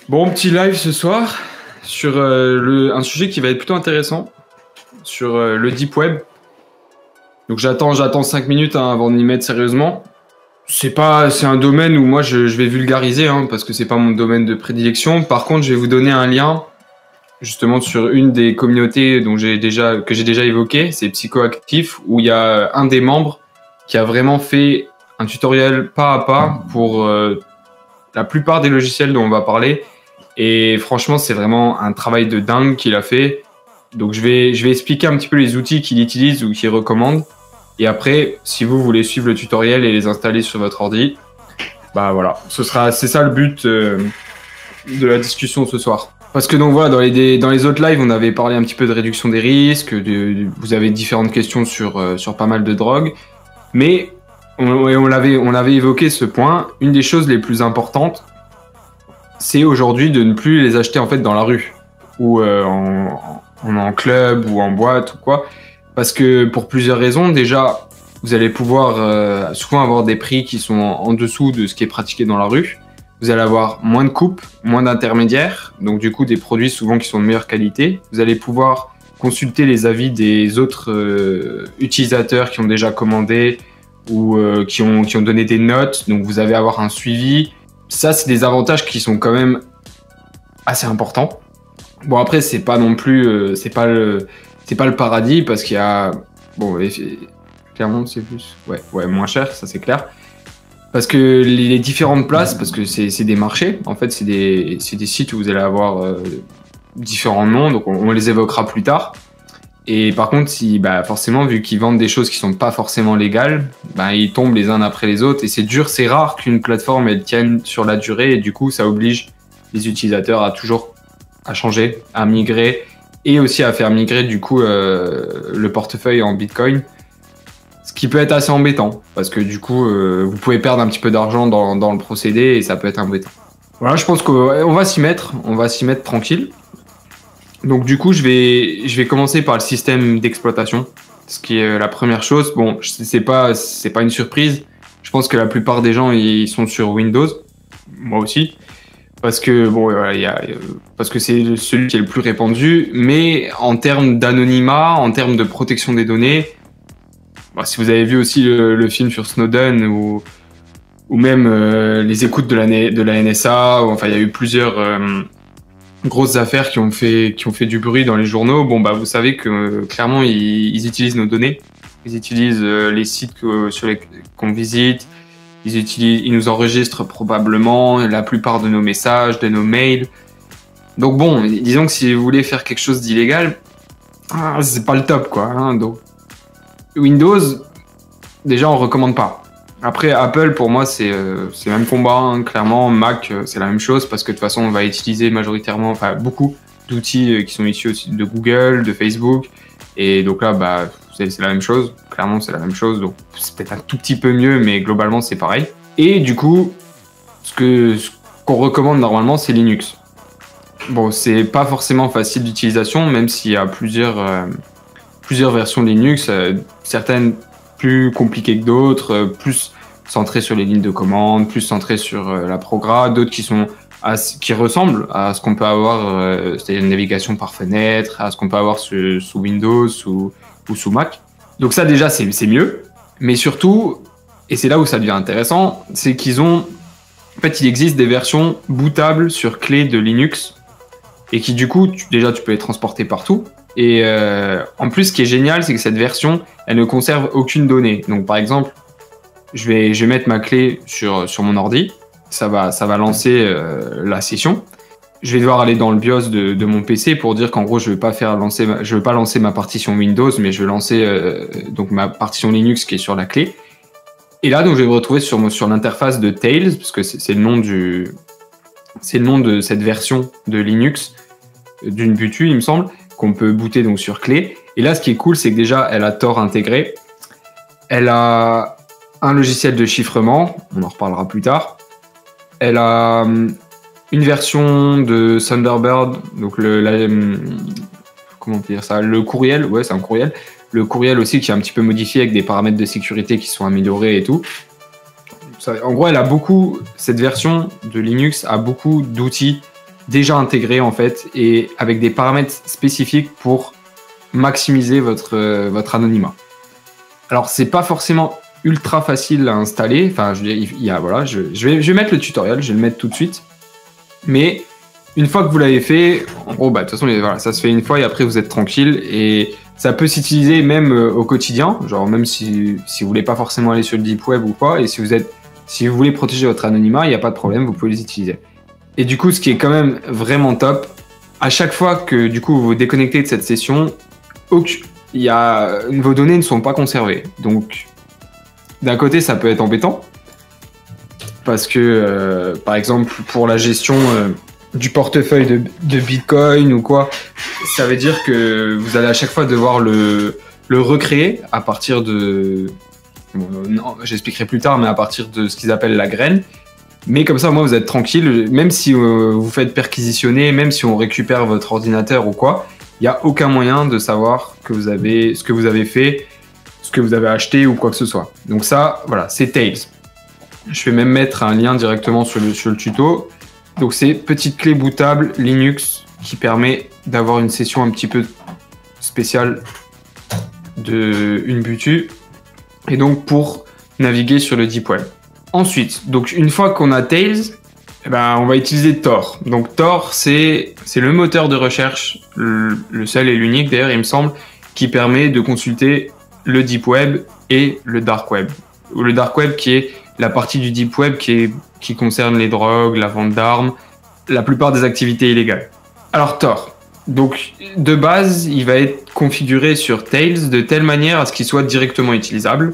Bon, petit live ce soir sur un sujet qui va être plutôt intéressant, sur le Deep Web. Donc j'attends 5 minutes avant de m'y mettre sérieusement. C'est un domaine où moi je vais vulgariser parce que c'est pas mon domaine de prédilection. Par contre, je vais vous donner un lien justement sur une des communautés que j'ai déjà évoqué, c'est Psychoactif, où il y a un des membres qui a vraiment fait un tutoriel pas à pas pour la plupart des logiciels dont on va parler. Et franchement, c'est vraiment un travail de dingue qu'il a fait. Donc je vais expliquer un petit peu les outils qu'il utilise ou qu'il recommande. Et après, si vous voulez suivre le tutoriel et les installer sur votre ordi, bah voilà, c'est ça le but de la discussion ce soir. Parce que donc voilà, dans les autres lives, on avait parlé un petit peu de réduction des risques, vous avez différentes questions sur pas mal de drogues, mais on l'avait évoqué ce point. Une des choses les plus importantes, c'est aujourd'hui de ne plus les acheter en fait dans la rue ou en club ou en boîte ou quoi, parce que pour plusieurs raisons. Déjà, vous allez pouvoir souvent avoir des prix qui sont en dessous de ce qui est pratiqué dans la rue. Vous allez avoir moins de coupes, moins d'intermédiaires, donc du coup des produits souvent qui sont de meilleure qualité. Vous allez pouvoir consulter les avis des autres utilisateurs qui ont déjà commandé ou qui ont donné des notes, donc vous allez avoir un suivi. Ça, c'est des avantages qui sont quand même assez importants. Bon, après, c'est pas non plus, c'est pas le paradis parce qu'il y a, bon, clairement, c'est plus, ouais, moins cher, ça c'est clair. Parce que les différentes places, parce que c'est des marchés, en fait, c'est des sites où vous allez avoir différents noms, donc on les évoquera plus tard. Et par contre, forcément, vu qu'ils vendent des choses qui sont pas forcément légales, ils tombent les uns après les autres. Et c'est dur, c'est rare qu'une plateforme elle tienne sur la durée. Et du coup, ça oblige les utilisateurs à changer, à migrer et aussi à faire migrer du coup le portefeuille en Bitcoin. Ce qui peut être assez embêtant parce que du coup, vous pouvez perdre un petit peu d'argent dans le procédé et ça peut être embêtant. Voilà, je pense qu'on va s'y mettre. On va s'y mettre tranquille. Donc du coup, je vais commencer par le système d'exploitation, ce qui est la première chose. Bon, c'est pas une surprise. Je pense que la plupart des gens ils sont sur Windows, moi aussi, parce que bon, parce que c'est celui qui est le plus répandu. Mais en termes d'anonymat, en termes de protection des données, si vous avez vu aussi le film sur Snowden ou même les écoutes de la NSA, enfin il y a eu plusieurs grosses affaires qui ont fait du bruit dans les journaux. Bon, vous savez que clairement, ils utilisent nos données. Ils utilisent les sites qu'on visite. Ils nous enregistrent probablement la plupart de nos messages, de nos mails. Donc bon, disons que si vous voulez faire quelque chose d'illégal, c'est pas le top, quoi. Donc, Windows, déjà, on recommande pas. Après, Apple, pour moi, c'est le même combat, clairement. Mac, c'est la même chose, parce que de toute façon, on va utiliser majoritairement, beaucoup d'outils qui sont issus aussi de Google, de Facebook. Et donc là, c'est la même chose. Clairement, c'est la même chose. Donc, c'est peut-être un tout petit peu mieux, mais globalement, c'est pareil. Et du coup, ce qu'on recommande normalement, c'est Linux. Bon, c'est pas forcément facile d'utilisation, même s'il y a plusieurs versions de Linux, certaines plus compliquées que d'autres, plus centrées sur les lignes de commande, plus centrées sur la progra, d'autres qui ressemblent à ce qu'on peut avoir, c'est-à-dire une navigation par fenêtre, à ce qu'on peut avoir sous Windows ou sous Mac. Donc ça déjà c'est mieux, mais surtout, et c'est là où ça devient intéressant, c'est il existe des versions bootables sur clé de Linux et qui du coup, tu peux les transporter partout. Et en plus, ce qui est génial, c'est que cette version, elle ne conserve aucune donnée. Donc, par exemple, je vais mettre ma clé sur mon ordi. Ça va lancer la session. Je vais devoir aller dans le BIOS de mon PC pour dire qu'en gros, je veux pas lancer ma partition Windows, mais je vais lancer donc ma partition Linux qui est sur la clé. Et là, donc, je vais me retrouver sur l'interface de Tails, parce que c'est le nom de cette version de Linux d'une Butu, il me semble, qu'on peut booter donc sur clé. Et là, ce qui est cool, c'est que déjà, elle a Tor intégré. Elle a un logiciel de chiffrement, on en reparlera plus tard. Elle a une version de Thunderbird, donc comment dire ça, le courriel, ouais, c'est un courriel. Le courriel aussi qui est un petit peu modifié avec des paramètres de sécurité qui sont améliorés et tout. En gros, cette version de Linux a beaucoup d'outils déjà intégrés en fait et avec des paramètres spécifiques pour maximiser votre anonymat. Alors c'est pas forcément ultra facile à installer, enfin je veux dire, voilà, je vais mettre le tutoriel, je vais le mettre tout de suite, mais une fois que vous l'avez fait, en gros, bah, de toute façon, voilà, ça se fait une fois et après vous êtes tranquille et ça peut s'utiliser même au quotidien, genre même si vous voulez pas forcément aller sur le deep web ou quoi, et si vous voulez protéger votre anonymat, il n'y a pas de problème, vous pouvez les utiliser. Et du coup, ce qui est quand même vraiment top, à chaque fois que du coup vous vous déconnectez de cette session, vos données ne sont pas conservées. Donc, d'un côté, ça peut être embêtant parce que, par exemple, pour la gestion du portefeuille de Bitcoin ou quoi, ça veut dire que vous allez à chaque fois devoir le recréer à partir de... Bon, non, j'expliquerai plus tard, mais à partir de ce qu'ils appellent la graine. Mais comme ça, au moins, vous êtes tranquille. Même si vous faites perquisitionner, même si on récupère votre ordinateur ou quoi, il n'y a aucun moyen de savoir ce que vous avez fait, ce que vous avez acheté ou quoi que ce soit. Donc ça, voilà, c'est Tails. Je vais même mettre un lien directement sur le tuto. Donc c'est petite clé bootable Linux qui permet d'avoir une session un petit peu spéciale de Ubuntu et donc pour naviguer sur le deep web. Ensuite, donc une fois qu'on a Tails, eh ben, on va utiliser Tor. Donc Tor, c'est le moteur de recherche, le seul et l'unique d'ailleurs, il me semble, qui permet de consulter le deep web et le dark web. Ou le dark web qui est la partie du deep web qui concerne les drogues, la vente d'armes, la plupart des activités illégales. Alors Tor, donc de base, il va être configuré sur Tails de telle manière à ce qu'il soit directement utilisable.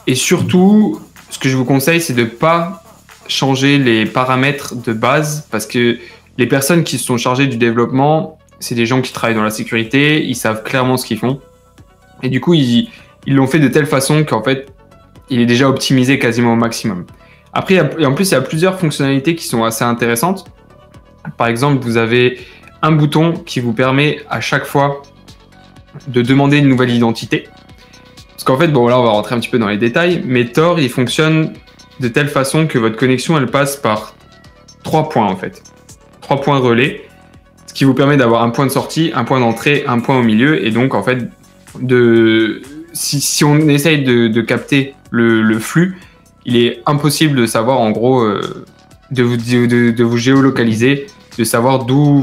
Et surtout, ce que je vous conseille, c'est de ne pas changer les paramètres de base parce que les personnes qui se sont chargées du développement, c'est des gens qui travaillent dans la sécurité, ils savent clairement ce qu'ils font. Et du coup, ils l'ont fait de telle façon qu'en fait, il est déjà optimisé quasiment au maximum. Après, et en plus, il y a plusieurs fonctionnalités qui sont assez intéressantes. Par exemple, vous avez un bouton qui vous permet à chaque fois de demander une nouvelle identité. Parce qu'en fait, bon là, on va rentrer un petit peu dans les détails, mais Tor, il fonctionne de telle façon que votre connexion, elle passe par 3 points en fait. 3 points relais, ce qui vous permet d'avoir un point de sortie, un point d'entrée, un point au milieu, et donc en fait, si on essaye de capter le flux, il est impossible de savoir en gros, de vous géolocaliser, de savoir d'où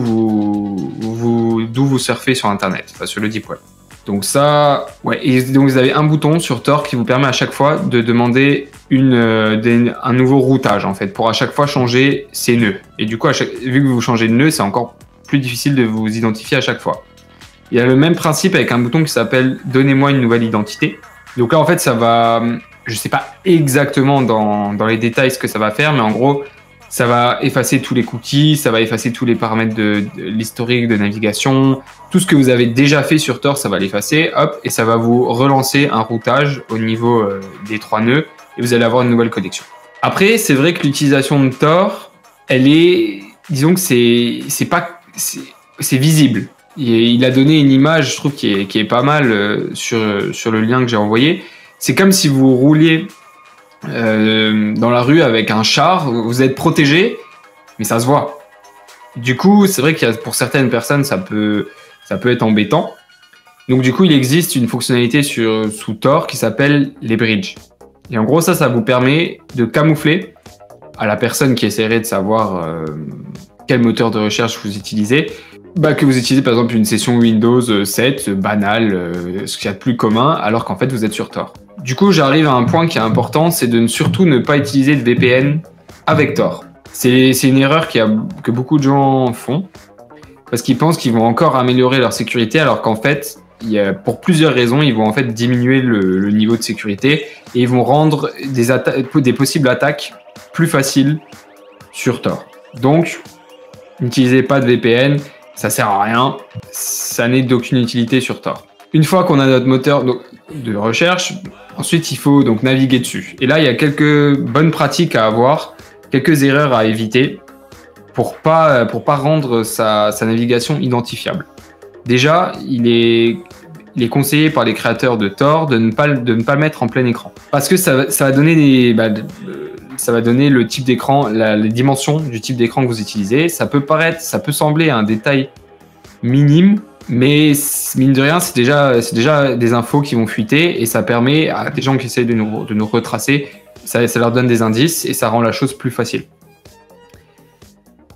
vous surfez sur Internet, enfin, sur le deep web. Donc ça, ouais, et donc vous avez un bouton sur Tor qui vous permet à chaque fois de demander un nouveau routage en fait, pour à chaque fois changer ses nœuds. Et du coup, vu que vous changez de nœud, c'est encore plus difficile de vous identifier à chaque fois. Il y a le même principe avec un bouton qui s'appelle « Donnez-moi une nouvelle identité ». Donc là, en fait, ça va... Je sais pas exactement dans les détails ce que ça va faire, mais en gros, ça va effacer tous les cookies, ça va effacer tous les paramètres de l'historique de navigation. Tout ce que vous avez déjà fait sur Tor, ça va l'effacer, hop, et ça va vous relancer un routage au niveau des 3 nœuds, et vous allez avoir une nouvelle connexion. Après, c'est vrai que l'utilisation de Tor, elle est... Disons que c'est visible. Il a donné une image, je trouve, qui est pas mal sur le lien que j'ai envoyé. C'est comme si vous rouliez dans la rue avec un char, vous êtes protégé, mais ça se voit. Du coup, c'est vrai qu'il y a, pour certaines personnes, ça peut être embêtant. Donc du coup, il existe une fonctionnalité sous Tor qui s'appelle les bridges. Et en gros, ça vous permet de camoufler à la personne qui essaierait de savoir quel moteur de recherche vous utilisez, que vous utilisez par exemple une session Windows 7 banale, ce qu'il y a de plus commun, alors qu'en fait vous êtes sur Tor. Du coup, j'arrive à un point qui est important, c'est de surtout ne pas utiliser de VPN avec Tor. C'est une erreur que beaucoup de gens font, parce qu'ils pensent qu'ils vont encore améliorer leur sécurité, alors qu'en fait, pour plusieurs raisons, ils vont en fait diminuer le niveau de sécurité et ils vont rendre des possibles attaques plus faciles sur Tor. Donc, n'utilisez pas de VPN, ça sert à rien, ça n'est d'aucune utilité sur Tor. Une fois qu'on a notre moteur de recherche, ensuite il faut donc naviguer dessus. Et là, il y a quelques bonnes pratiques à avoir, quelques erreurs à éviter pour pas rendre sa navigation identifiable. Déjà, il est conseillé par les créateurs de Tor de ne pas le mettre en plein écran. Parce que ça va donner ça va donner le type d'écran, les dimensions du type d'écran que vous utilisez. Ça peut sembler un détail minime, mais mine de rien, c'est déjà des infos qui vont fuiter et ça permet à des gens qui essayent de nous retracer, ça leur donne des indices et ça rend la chose plus facile.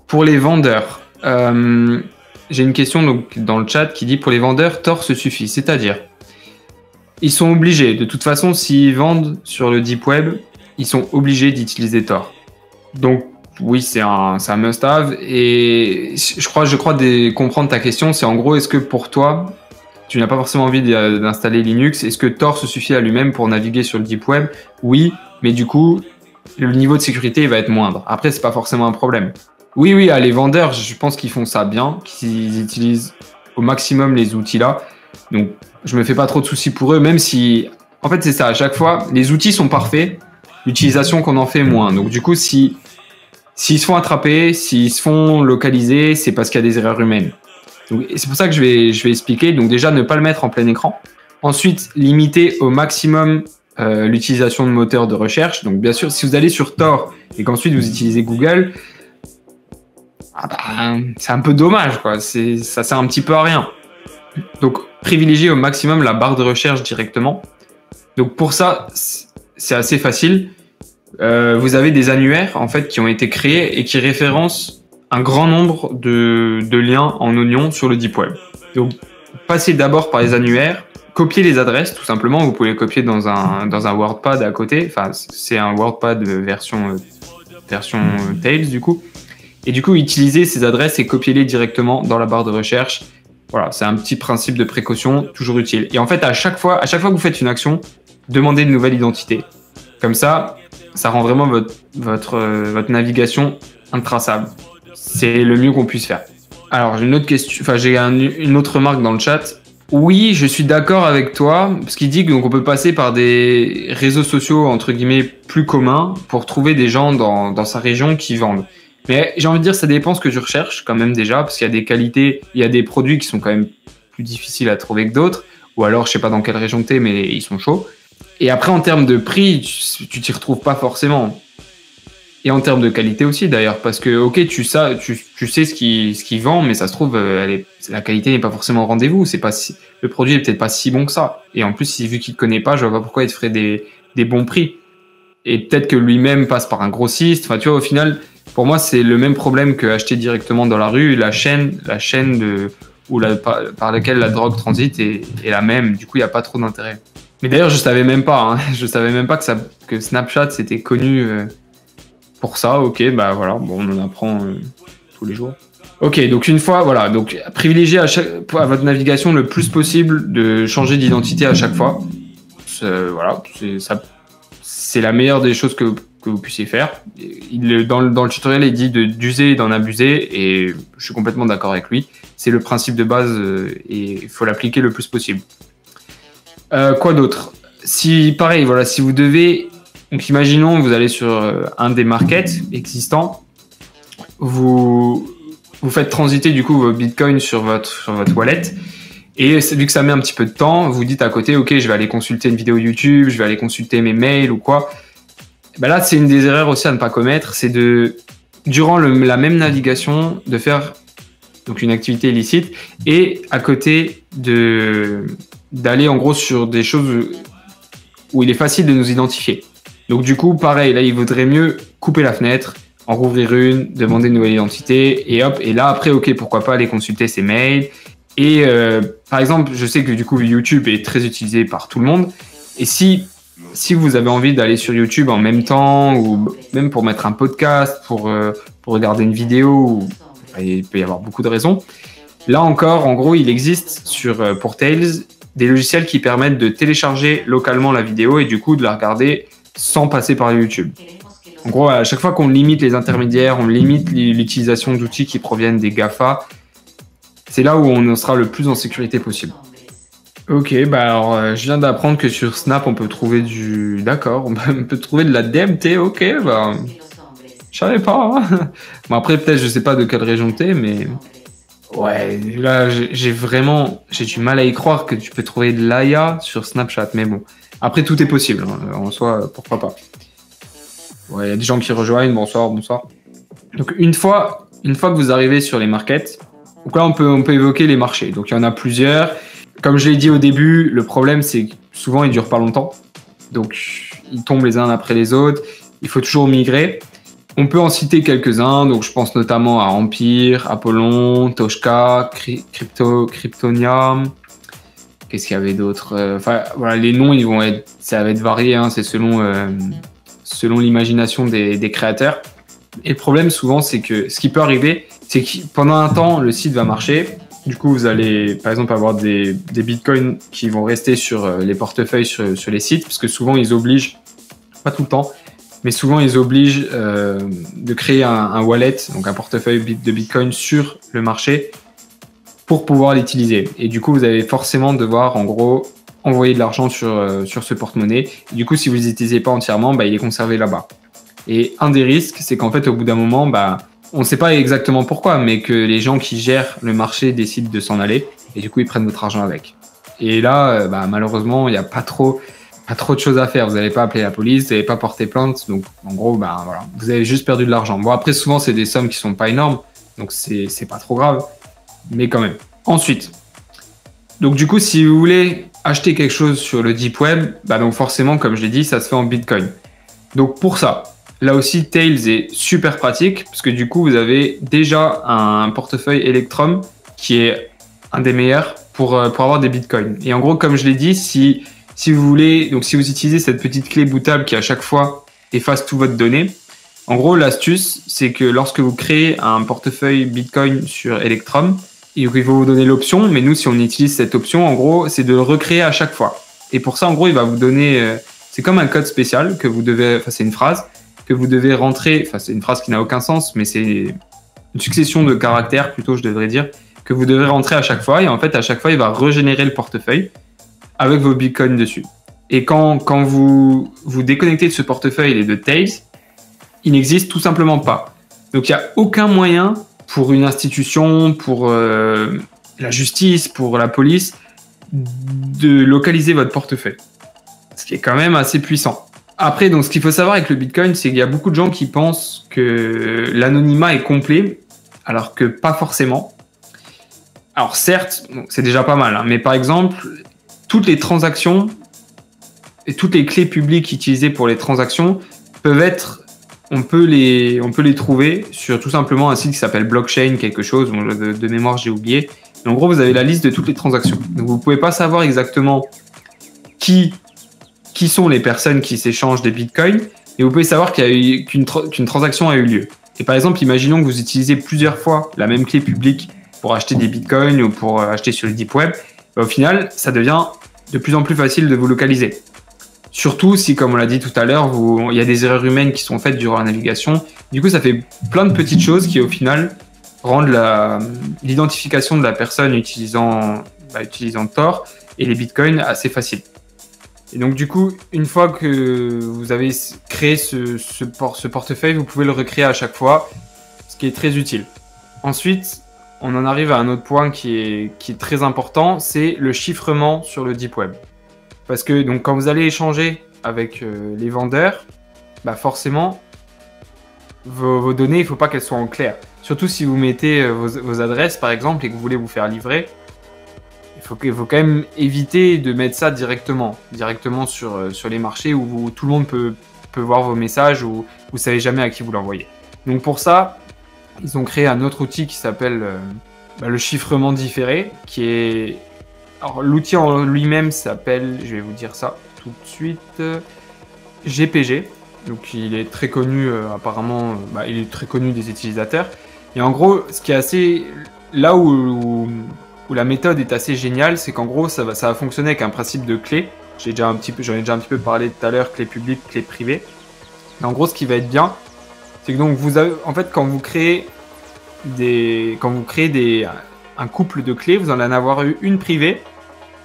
Pour les vendeurs, j'ai une question donc, dans le chat qui dit pour les vendeurs, Tor se suffit, c'est-à-dire ils sont obligés, de toute façon, s'ils vendent sur le Deep Web, ils sont obligés d'utiliser Tor. Donc, oui, c'est un must-have. Et je crois comprendre ta question, c'est en gros, est-ce que pour toi, tu n'as pas forcément envie d'installer Linux? Est-ce que Tor se suffit à lui-même pour naviguer sur le Deep Web? Oui, mais du coup, le niveau de sécurité va être moindre. Après, c'est pas forcément un problème. Oui, les vendeurs, je pense qu'ils font ça bien, qu'ils utilisent au maximum les outils là. Donc, je me fais pas trop de soucis pour eux, même si, en fait, c'est ça. À chaque fois, les outils sont parfaits, l'utilisation qu'on en fait moins. Donc, du coup, s'ils se font attraper, s'ils se font localiser, c'est parce qu'il y a des erreurs humaines. Donc, c'est pour ça que je vais expliquer. Donc, déjà, ne pas le mettre en plein écran. Ensuite, limiter au maximum l'utilisation de moteurs de recherche. Donc, bien sûr, si vous allez sur Tor et qu'ensuite vous utilisez Google, c'est un peu dommage, quoi. Ça sert un petit peu à rien. Donc, privilégiez au maximum la barre de recherche directement. Donc, pour ça, c'est assez facile. Vous avez des annuaires en fait qui ont été créés et qui référencent un grand nombre de liens en oignon sur le Deep Web. Donc, passez d'abord par les annuaires, copiez les adresses tout simplement. Vous pouvez les copier dans un WordPad à côté. Enfin, c'est un WordPad version Tails du coup. Et du coup, utilisez ces adresses et copiez-les directement dans la barre de recherche. Voilà, c'est un petit principe de précaution toujours utile. Et en fait, à chaque fois que vous faites une action, demandez une nouvelle identité. Comme ça rend vraiment votre navigation intraçable. C'est le mieux qu'on puisse faire. Alors, j'ai une autre question, j'ai une autre remarque dans le chat. Oui, je suis d'accord avec toi, parce qu'il dit qu'on peut passer par des réseaux sociaux, entre guillemets, plus communs pour trouver des gens dans sa région qui vendent. Mais j'ai envie de dire, ça dépend ce que tu recherches quand même déjà, parce qu'il y a des qualités, il y a des produits qui sont quand même plus difficiles à trouver que d'autres, ou alors je sais pas dans quelle région t'es, mais ils sont chauds. Et après, en termes de prix, tu t'y retrouves pas forcément. Et en termes de qualité aussi d'ailleurs, parce que ok, tu sais ce qu'il vend, mais ça se trouve, la qualité n'est pas forcément au rendez-vous. Le produit est peut-être pas si bon que ça. Et en plus, vu qu'il te connaît pas, je vois pas pourquoi il te ferait des bons prix. Et peut-être que lui-même passe par un grossiste. Enfin, tu vois, au final, pour moi, c'est le même problème que acheter directement dans la rue. La chaîne par laquelle la drogue transite est la même. Du coup, il n'y a pas trop d'intérêt. Mais d'ailleurs, je savais même pas. Je savais même pas que Snapchat c'était connu pour ça. Ok, bah voilà, bon, on en apprend tous les jours. Ok, donc une fois, voilà, donc privilégiez à votre navigation le plus possible de changer d'identité à chaque fois. Voilà, c'est la meilleure des choses que vous puissiez faire. Dans le tutoriel, il dit d'user et d'en abuser, et je suis complètement d'accord avec lui. C'est le principe de base et il faut l'appliquer le plus possible. Quoi d'autre? Pareil, voilà, si vous devez... Donc, imaginons, vous allez sur un des markets existants, vous faites transiter du coup vos bitcoins sur votre wallet, et vu que ça met un petit peu de temps, vous dites à côté, ok, je vais aller consulter une vidéo YouTube, je vais aller consulter mes mails ou quoi. Ben là, c'est une des erreurs aussi à ne pas commettre, c'est durant la même navigation, de faire donc une activité illicite, et à côté d'aller en gros sur des choses où il est facile de nous identifier. Donc du coup, pareil, là, il vaudrait mieux couper la fenêtre, en rouvrir une, demander une nouvelle identité, et hop, et là, après, ok, pourquoi pas aller consulter ses mails. Et par exemple, je sais que du coup, YouTube est très utilisé par tout le monde, et si vous avez envie d'aller sur YouTube en même temps, ou même pour mettre un podcast, pour regarder une vidéo, il peut y avoir beaucoup de raisons. Là encore, en gros, il existe pour Tails des logiciels qui permettent de télécharger localement la vidéo et du coup de la regarder sans passer par YouTube. En gros, à chaque fois qu'on limite les intermédiaires, on limite l'utilisation d'outils qui proviennent des GAFA, c'est là où on sera le plus en sécurité possible. Ok, bah alors je viens d'apprendre que sur Snap on peut trouver on peut trouver de la DMT, ok, bah je savais pas. Hein. Bon après peut-être je sais pas de quelle région t'es, mais ouais, là j'ai du mal à y croire que tu peux trouver de l'AIA sur Snapchat, mais bon. Après tout est possible, hein. En soi, pourquoi pas. Ouais, il y a des gens qui rejoignent, bonsoir, bonsoir. Donc une fois que vous arrivez sur les markets, donc là on peut évoquer les marchés. Donc il y en a plusieurs. Comme je l'ai dit au début, le problème c'est que souvent ils durent pas longtemps. Donc ils tombent les uns après les autres. Il faut toujours migrer. On peut en citer quelques-uns. Donc je pense notamment à Empire, Apollon, Toshka, Kryptonium. Qu'est-ce qu'il y avait d'autre? Enfin voilà, les noms ça va être varié. Hein, c'est selon l'imagination des créateurs. Et le problème souvent, c'est que ce qui peut arriver, c'est que pendant un temps, le site va marcher. Du coup, vous allez, par exemple, avoir des bitcoins qui vont rester sur les portefeuilles sur les sites, parce que souvent, ils obligent, pas tout le temps, mais souvent, ils obligent de créer un wallet, donc un portefeuille de bitcoin sur le marché pour pouvoir l'utiliser. Et du coup, vous allez forcément devoir, en gros, envoyer de l'argent sur ce porte-monnaie. Du coup, si vous ne l'utilisez pas entièrement, il est conservé là-bas. Et un des risques, c'est qu'en fait, au bout d'un moment, on ne sait pas exactement pourquoi, mais que les gens qui gèrent le marché décident de s'en aller, et du coup, ils prennent votre argent avec. Et là, malheureusement, il n'y a pas trop de choses à faire. Vous n'allez pas appeler la police, vous n'allez pas porter plainte, donc en gros, voilà, vous avez juste perdu de l'argent. Bon, après, souvent, c'est des sommes qui sont pas énormes, donc c'est pas trop grave, mais quand même. Ensuite, donc du coup, si vous voulez acheter quelque chose sur le Deep Web, donc forcément, comme je l'ai dit, ça se fait en Bitcoin. Donc pour ça, là aussi, Tails est super pratique parce que du coup, vous avez déjà un portefeuille Electrum qui est un des meilleurs pour avoir des bitcoins. Et en gros, comme je l'ai dit, si vous voulez, donc si vous utilisez cette petite clé bootable qui à chaque fois efface toutes votre données, en gros, l'astuce, c'est que lorsque vous créez un portefeuille bitcoin sur Electrum, il va vous donner l'option, mais nous, si on utilise cette option, en gros, c'est de le recréer à chaque fois. Et pour ça, en gros, il va vous donner, c'est comme un code spécial que vous devez, enfin, c'est une phrase que vous devez rentrer, enfin c'est une phrase qui n'a aucun sens, mais c'est une succession de caractères plutôt, je devrais dire, que vous devrez rentrer à chaque fois, et en fait à chaque fois il va régénérer le portefeuille avec vos bitcoins dessus. Et quand vous déconnectez de ce portefeuille et de Tails, il n'existe tout simplement pas. Donc il n'y a aucun moyen pour une institution, pour la justice, pour la police, de localiser votre portefeuille. Ce qui est quand même assez puissant. Après, donc, ce qu'il faut savoir avec le Bitcoin, c'est qu'il y a beaucoup de gens qui pensent que l'anonymat est complet, alors que pas forcément. Alors certes, c'est déjà pas mal, hein, mais par exemple, toutes les transactions et toutes les clés publiques utilisées pour les transactions peuvent être, on peut les trouver sur tout simplement un site qui s'appelle blockchain quelque chose, de mémoire j'ai oublié. Et en gros, vous avez la liste de toutes les transactions. Donc vous pouvez pas savoir exactement qui sont les personnes qui s'échangent des bitcoins, et vous pouvez savoir qu'une transaction a eu lieu. Et par exemple, imaginons que vous utilisez plusieurs fois la même clé publique pour acheter des bitcoins ou pour acheter sur le Deep Web, au final, ça devient de plus en plus facile de vous localiser. Surtout si, comme on l'a dit tout à l'heure, il y a des erreurs humaines qui sont faites durant la navigation. Du coup, ça fait plein de petites choses qui, au final, rendent l'identification de la personne utilisant Tor et les bitcoins assez facile. Et donc du coup, une fois que vous avez créé ce portefeuille, vous pouvez le recréer à chaque fois, ce qui est très utile. Ensuite, on en arrive à un autre point qui est très important, c'est le chiffrement sur le Deep Web. Parce que donc, quand vous allez échanger avec les vendeurs, forcément, vos données, il ne faut pas qu'elles soient en clair. Surtout si vous mettez vos adresses, par exemple, et que vous voulez vous faire livrer, il faut quand même éviter de mettre ça directement sur les marchés où tout le monde peut voir vos messages, où vous ne savez jamais à qui vous l'envoyez. Donc pour ça, ils ont créé un autre outil qui s'appelle le chiffrement différé, qui est... Alors l'outil en lui-même s'appelle, je vais vous dire ça tout de suite, GPG. Donc il est très connu apparemment, il est très connu des utilisateurs. Et en gros, ce qui est assez... Là où la méthode est assez géniale, c'est qu'en gros, ça va fonctionner avec un principe de clé. J'en ai déjà un petit peu parlé tout à l'heure, clé publique, clé privée. Et en gros, ce qui va être bien, c'est que donc en fait, quand vous créez un couple de clés, vous en allez avoir une privée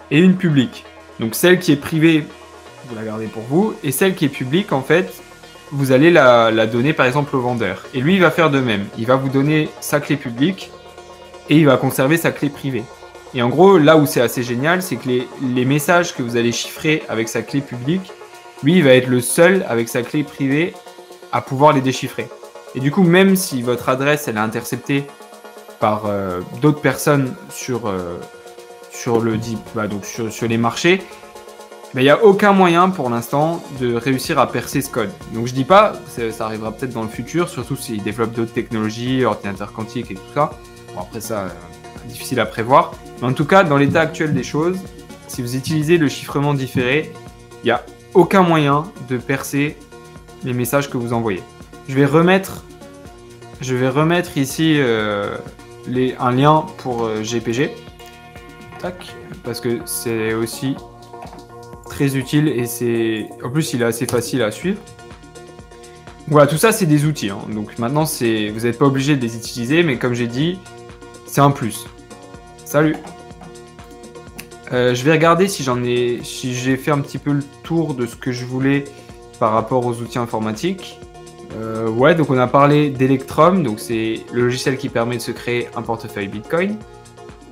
et une publique. Donc celle qui est privée, vous la gardez pour vous, et celle qui est publique, en fait, vous allez la donner par exemple au vendeur. Et lui, il va faire de même. Il va vous donner sa clé publique et il va conserver sa clé privée. Et en gros, là où c'est assez génial, c'est que les messages que vous allez chiffrer avec sa clé publique, lui, il va être le seul avec sa clé privée à pouvoir les déchiffrer. Et du coup, même si votre adresse elle est interceptée par d'autres personnes sur le deep, donc sur les marchés, il n'y a aucun moyen pour l'instant de réussir à percer ce code. Donc je dis pas, ça arrivera peut-être dans le futur, surtout s'ils développent d'autres technologies, ordinateurs quantiques et tout ça. Bon, après ça, difficile à prévoir. Mais en tout cas, dans l'état actuel des choses, si vous utilisez le chiffrement différé, il n'y a aucun moyen de percer les messages que vous envoyez. Je vais remettre ici un lien pour GPG. Tac, parce que c'est aussi très utile et en plus il est assez facile à suivre. Voilà, tout ça c'est des outils, hein. Donc maintenant vous n'êtes pas obligé de les utiliser, mais comme j'ai dit, c'est un plus. Salut. Je vais regarder si j'ai fait un petit peu le tour de ce que je voulais par rapport aux outils informatiques. Ouais, donc on a parlé d'Electrum, donc c'est le logiciel qui permet de se créer un portefeuille Bitcoin.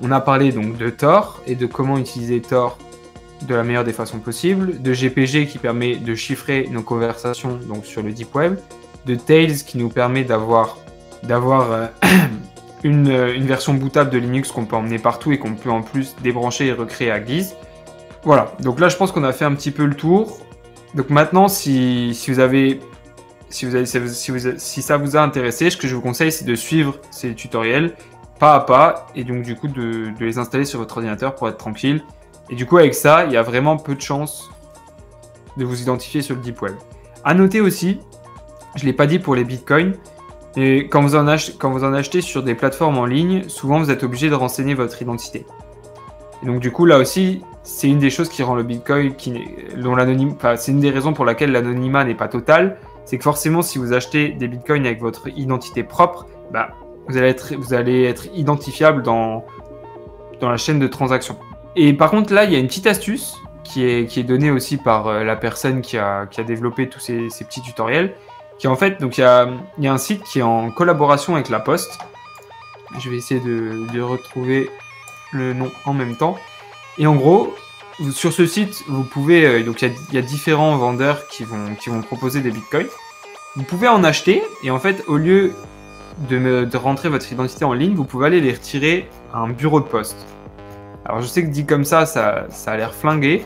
On a parlé donc de Tor et de comment utiliser Tor de la meilleure des façons possibles, de GPG qui permet de chiffrer nos conversations donc sur le Deep Web, de Tails qui nous permet d'avoir une version bootable de Linux qu'on peut emmener partout et qu'on peut en plus débrancher et recréer à guise. Voilà, donc là je pense qu'on a fait un petit peu le tour. Donc maintenant si ça vous a intéressé, ce que je vous conseille c'est de suivre ces tutoriels pas à pas et donc du coup de les installer sur votre ordinateur pour être tranquille. Et du coup, avec ça, il y a vraiment peu de chances de vous identifier sur le Deep Web. À noter aussi, je ne l'ai pas dit pour les bitcoins, et quand vous en achetez sur des plateformes en ligne, souvent vous êtes obligé de renseigner votre identité. Et donc du coup, là aussi, c'est une des choses qui rend le bitcoin, c'est une des raisons pour laquelle l'anonymat n'est pas total, c'est que forcément, si vous achetez des bitcoins avec votre identité propre, vous allez être identifiable dans la chaîne de transaction. Et par contre, là, il y a une petite astuce qui est donnée aussi par la personne qui a développé tous ces petits tutoriels, qui en fait, donc il y a un site qui est en collaboration avec La Poste. Je vais essayer de retrouver le nom en même temps. Et en gros, sur ce site, vous pouvez, donc il y a différents vendeurs qui vont proposer des bitcoins. Vous pouvez en acheter, et en fait, au lieu de rentrer votre identité en ligne, vous pouvez aller les retirer à un bureau de poste. Alors je sais que dit comme ça a l'air flingué,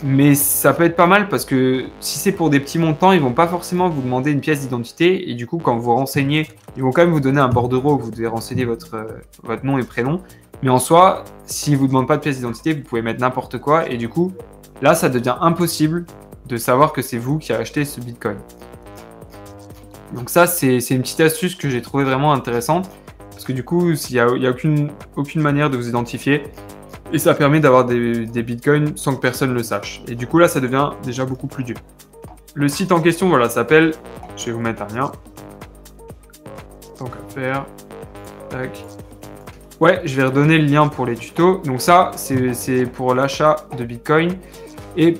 mais ça peut être pas mal parce que si c'est pour des petits montants, ils vont pas forcément vous demander une pièce d'identité et du coup quand vous renseignez, ils vont quand même vous donner un bordereau où vous devez renseigner votre nom et prénom. Mais en soi, s'ils vous demandent pas de pièce d'identité, vous pouvez mettre n'importe quoi et du coup, là ça devient impossible de savoir que c'est vous qui avez acheté ce Bitcoin. Donc ça c'est une petite astuce que j'ai trouvé vraiment intéressante. Parce que du coup, il n'y a aucune manière de vous identifier. Et ça permet d'avoir des bitcoins sans que personne le sache. Et du coup, là, ça devient déjà beaucoup plus dur. Le site en question, voilà, s'appelle... Je vais vous mettre un lien. Tant qu'à faire. Tac. Ouais, je vais redonner le lien pour les tutos. Donc ça, c'est pour l'achat de bitcoin. Et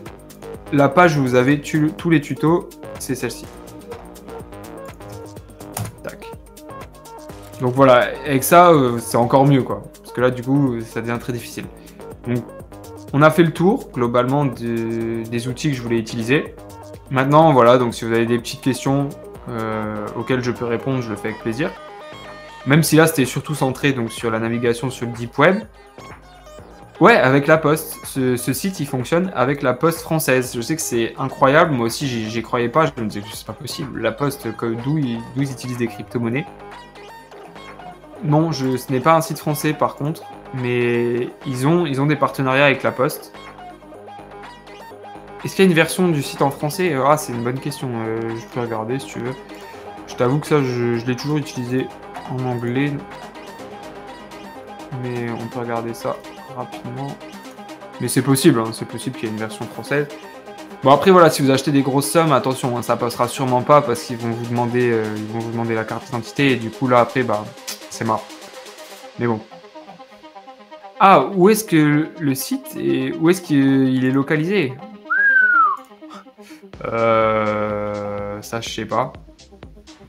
la page où vous avez tous les tutos, c'est celle-ci. Donc voilà, avec ça, c'est encore mieux, quoi. Parce que là, du coup, ça devient très difficile. Donc, on a fait le tour, globalement, des outils que je voulais utiliser. Maintenant, voilà, donc si vous avez des petites questions auxquelles je peux répondre, je le fais avec plaisir. Même si là, c'était surtout centré donc, sur la navigation sur le Deep Web. Ouais, avec La Poste. Ce site, il fonctionne avec La Poste française. Je sais que c'est incroyable. Moi aussi, j'y croyais pas. Je me disais que c'est pas possible. La Poste, d'où ils utilisent des crypto-monnaies. Non, ce n'est pas un site français par contre, mais ils ont des partenariats avec La Poste. Est-ce qu'il y a une version du site en français? Ah, c'est une bonne question, je peux regarder si tu veux. Je t'avoue que ça, je l'ai toujours utilisé en anglais. Mais on peut regarder ça rapidement. Mais c'est possible, hein, c'est possible qu'il y ait une version française. Bon après voilà, si vous achetez des grosses sommes, attention, hein, ça passera sûrement pas parce qu'ils vont vous demander la carte d'identité et du coup là après c'est mort. Mais bon. Ah, où est-ce que le site est... Où est-ce qu'il est localisé? Ça je sais pas.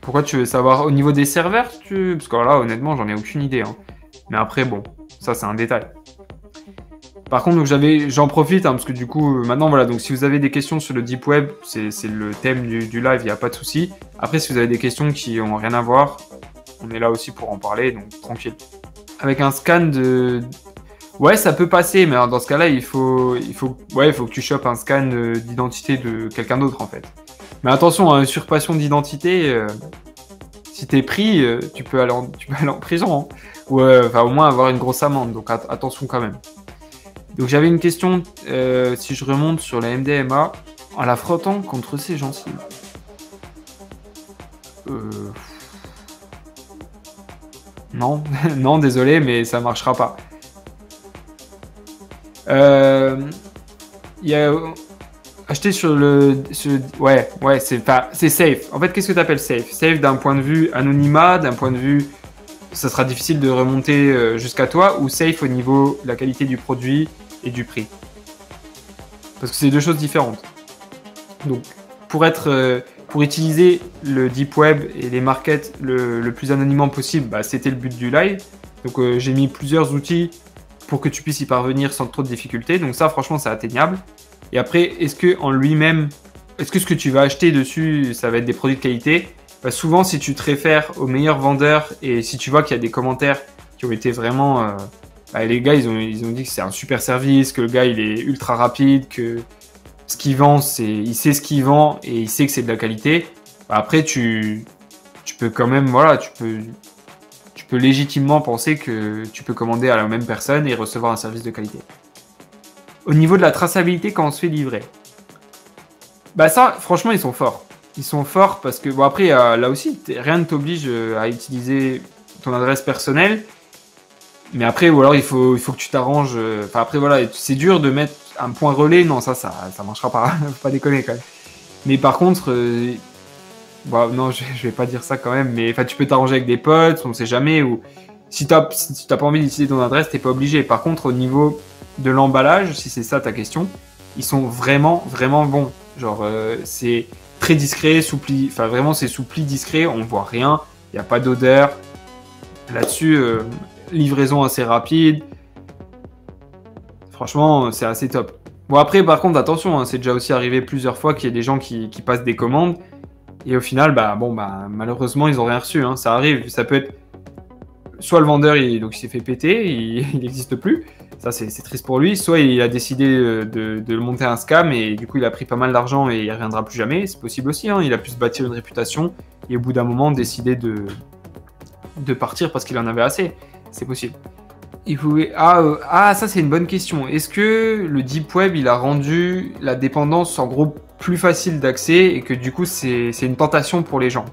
Pourquoi tu veux savoir au niveau des serveurs Parce que là honnêtement j'en ai aucune idée. Hein. Mais après bon, ça c'est un détail. Par contre, donc j'en profite, hein, parce que du coup, maintenant, voilà, donc si vous avez des questions sur le Deep Web, c'est le thème du live, il n'y a pas de souci. Après, si vous avez des questions qui n'ont rien à voir, on est là aussi pour en parler, donc tranquille. Avec un scan de... Ouais, ça peut passer, mais alors, dans ce cas-là, il faut que tu chopes un scan d'identité de quelqu'un d'autre, en fait. Mais attention, hein, usurpation d'identité, si t'es pris, tu peux aller en prison, hein. Ou enfin, au moins avoir une grosse amende, donc attention quand même. Donc j'avais une question, si je remonte sur la MDMA, en la frottant contre ses gencives. Non, non, désolé, mais ça marchera pas. Il y a acheté sur le... ouais, c'est safe. En fait, qu'est-ce que tu appelles safe? Safe d'un point de vue anonymat, d'un point de vue... Ça sera difficile de remonter jusqu'à toi, ou safe au niveau de la qualité du produit et du prix. Parce que c'est deux choses différentes. Donc, pour utiliser le Deep Web et les markets le plus anonymement possible, bah, c'était le but du live. Donc, j'ai mis plusieurs outils pour que tu puisses y parvenir sans trop de difficultés. Donc ça, franchement, c'est atteignable. Et après, est-ce que en lui-même, est-ce que ce que tu vas acheter dessus, ça va être des produits de qualité? Bah, souvent, si tu te réfères aux meilleurs vendeurs et si tu vois qu'il y a des commentaires qui ont été vraiment... bah, les gars, ils ont dit que c'est un super service, que le gars, il est ultra rapide, que ce qu'il vend, il sait ce qu'il vend et il sait que c'est de la qualité. Bah, après, tu peux quand même, voilà, tu peux légitimement penser que tu peux commander à la même personne et recevoir un service de qualité. Au niveau de la traçabilité quand on se fait livrer, bah ça, franchement, ils sont forts. Ils sont forts parce que, bon, après, là aussi, rien ne t'oblige à utiliser ton adresse personnelle. Mais après, ou alors il faut que tu t'arranges. Enfin, après, voilà, c'est dur de mettre un point relais. Non, ça marchera pas. Faut pas déconner quand même. Mais par contre, bon, non, je vais pas dire ça quand même. Mais enfin, tu peux t'arranger avec des potes, on sait jamais. Ou si t'as pas envie d'utiliser ton adresse, t'es pas obligé. Par contre, au niveau de l'emballage, si c'est ça ta question, ils sont vraiment, vraiment bons. Genre, c'est très discret, soupli. Enfin, vraiment, c'est soupli, discret. On voit rien. Il n'y a pas d'odeur. Là-dessus, livraison assez rapide. Franchement, c'est assez top. Bon, après, par contre, attention, hein, c'est déjà aussi arrivé plusieurs fois qu'il y ait des gens qui passent des commandes. Et au final, malheureusement, ils n'ont rien reçu. Hein. Ça arrive. Ça peut être soit le vendeur, il s'est fait péter, il n'existe plus. Ça, c'est triste pour lui. Soit il a décidé de monter un scam et du coup, il a pris pas mal d'argent et il ne reviendra plus jamais. C'est possible aussi. Hein. Il a pu se bâtir une réputation et au bout d'un moment, décider de partir parce qu'il en avait assez. C'est possible. Ça, c'est une bonne question. Est-ce que le Deep Web, il a rendu la dépendance, en gros, plus facile d'accès et que du coup, c'est une tentation pour les gens?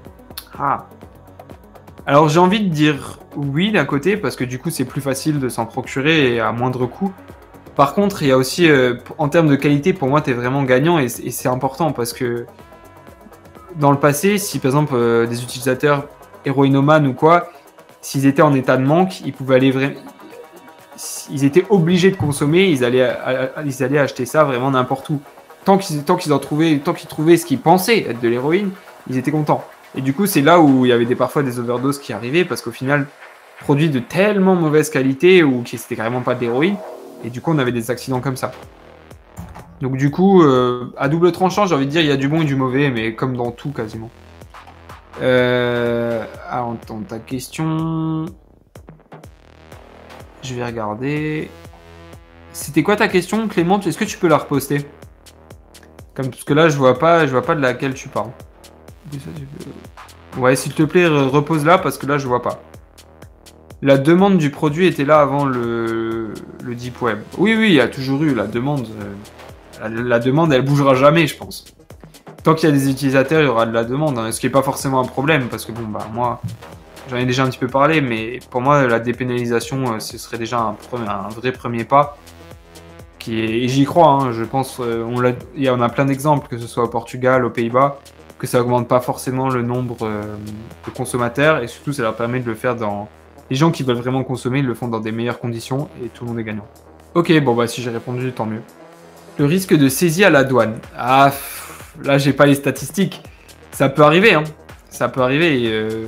Alors, j'ai envie de dire oui d'un côté, parce que du coup, c'est plus facile de s'en procurer et à moindre coût. Par contre, il y a aussi, en termes de qualité, pour moi, tu es vraiment gagnant et c'est important parce que dans le passé, si par exemple, des utilisateurs héroïnomanes ou quoi, s'ils étaient en état de manque, ils pouvaient aller ils étaient obligés de consommer, ils allaient acheter ça vraiment n'importe où. Tant qu'ils trouvaient ce qu'ils pensaient être de l'héroïne, ils étaient contents. Et du coup, c'est là où il y avait parfois des overdoses qui arrivaient, parce qu'au final, produits de tellement mauvaise qualité, ou qui c'était carrément pas d'héroïne, et du coup, on avait des accidents comme ça. Donc du coup, à double tranchant, j'ai envie de dire, il y a du bon et du mauvais, mais comme dans tout, quasiment. Attends, ta question... Je vais regarder... C'était quoi ta question, Clément? Est-ce que tu peux la reposter? Parce que là, je vois pas de laquelle tu parles. Ouais, s'il te plaît, repose-la, parce que là, je vois pas. La demande du produit était là avant le Deep Web. Oui, il y a toujours eu la demande. La demande, elle bougera jamais, je pense. Tant qu'il y a des utilisateurs, il y aura de la demande, hein, ce qui n'est pas forcément un problème, parce que bon, moi, j'en ai déjà un petit peu parlé, mais pour moi, la dépénalisation, ce serait déjà un vrai premier pas. Et j'y crois, hein, je pense, on a plein d'exemples, que ce soit au Portugal, aux Pays-Bas, que ça augmente pas forcément le nombre de consommateurs, et surtout, ça leur permet de le faire dans... Les gens qui veulent vraiment consommer, ils le font dans des meilleures conditions, et tout le monde est gagnant. Ok, bon, si j'ai répondu, tant mieux. Le risque de saisie à la douane. Là, j'ai pas les statistiques. Ça peut arriver, hein. Ça peut arriver.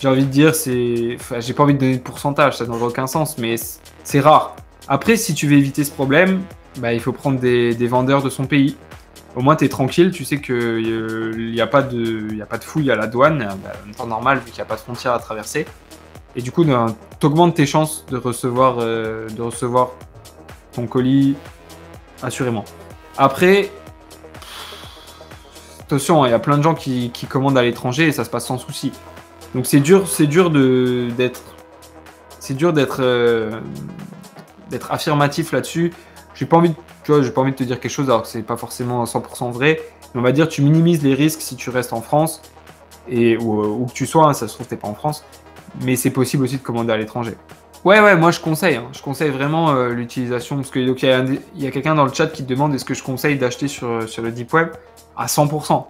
J'ai envie de dire, j'ai pas envie de donner de pourcentage, ça n'aurait aucun sens, mais c'est rare. Après, si tu veux éviter ce problème, bah, il faut prendre des vendeurs de son pays. Au moins, tu es tranquille, tu sais qu'il n'y a pas de fouille à la douane, bah, en temps normal, vu qu'il n'y a pas de frontière à traverser. Et du coup, tu augmentes tes chances de recevoir ton colis assurément. Après, attention, il y a plein de gens qui commandent à l'étranger et ça se passe sans souci. Donc c'est dur d'être affirmatif là-dessus. J'ai pas envie de te dire quelque chose alors que c'est pas forcément 100% vrai. Mais on va dire tu minimises les risques si tu restes en France et où que tu sois, hein, ça se trouve t'es pas en France, mais c'est possible aussi de commander à l'étranger. Ouais, moi je conseille, hein. Je conseille vraiment l'utilisation parce que donc, il y a quelqu'un dans le chat qui te demande est-ce que je conseille d'acheter sur le Deep Web à 100%.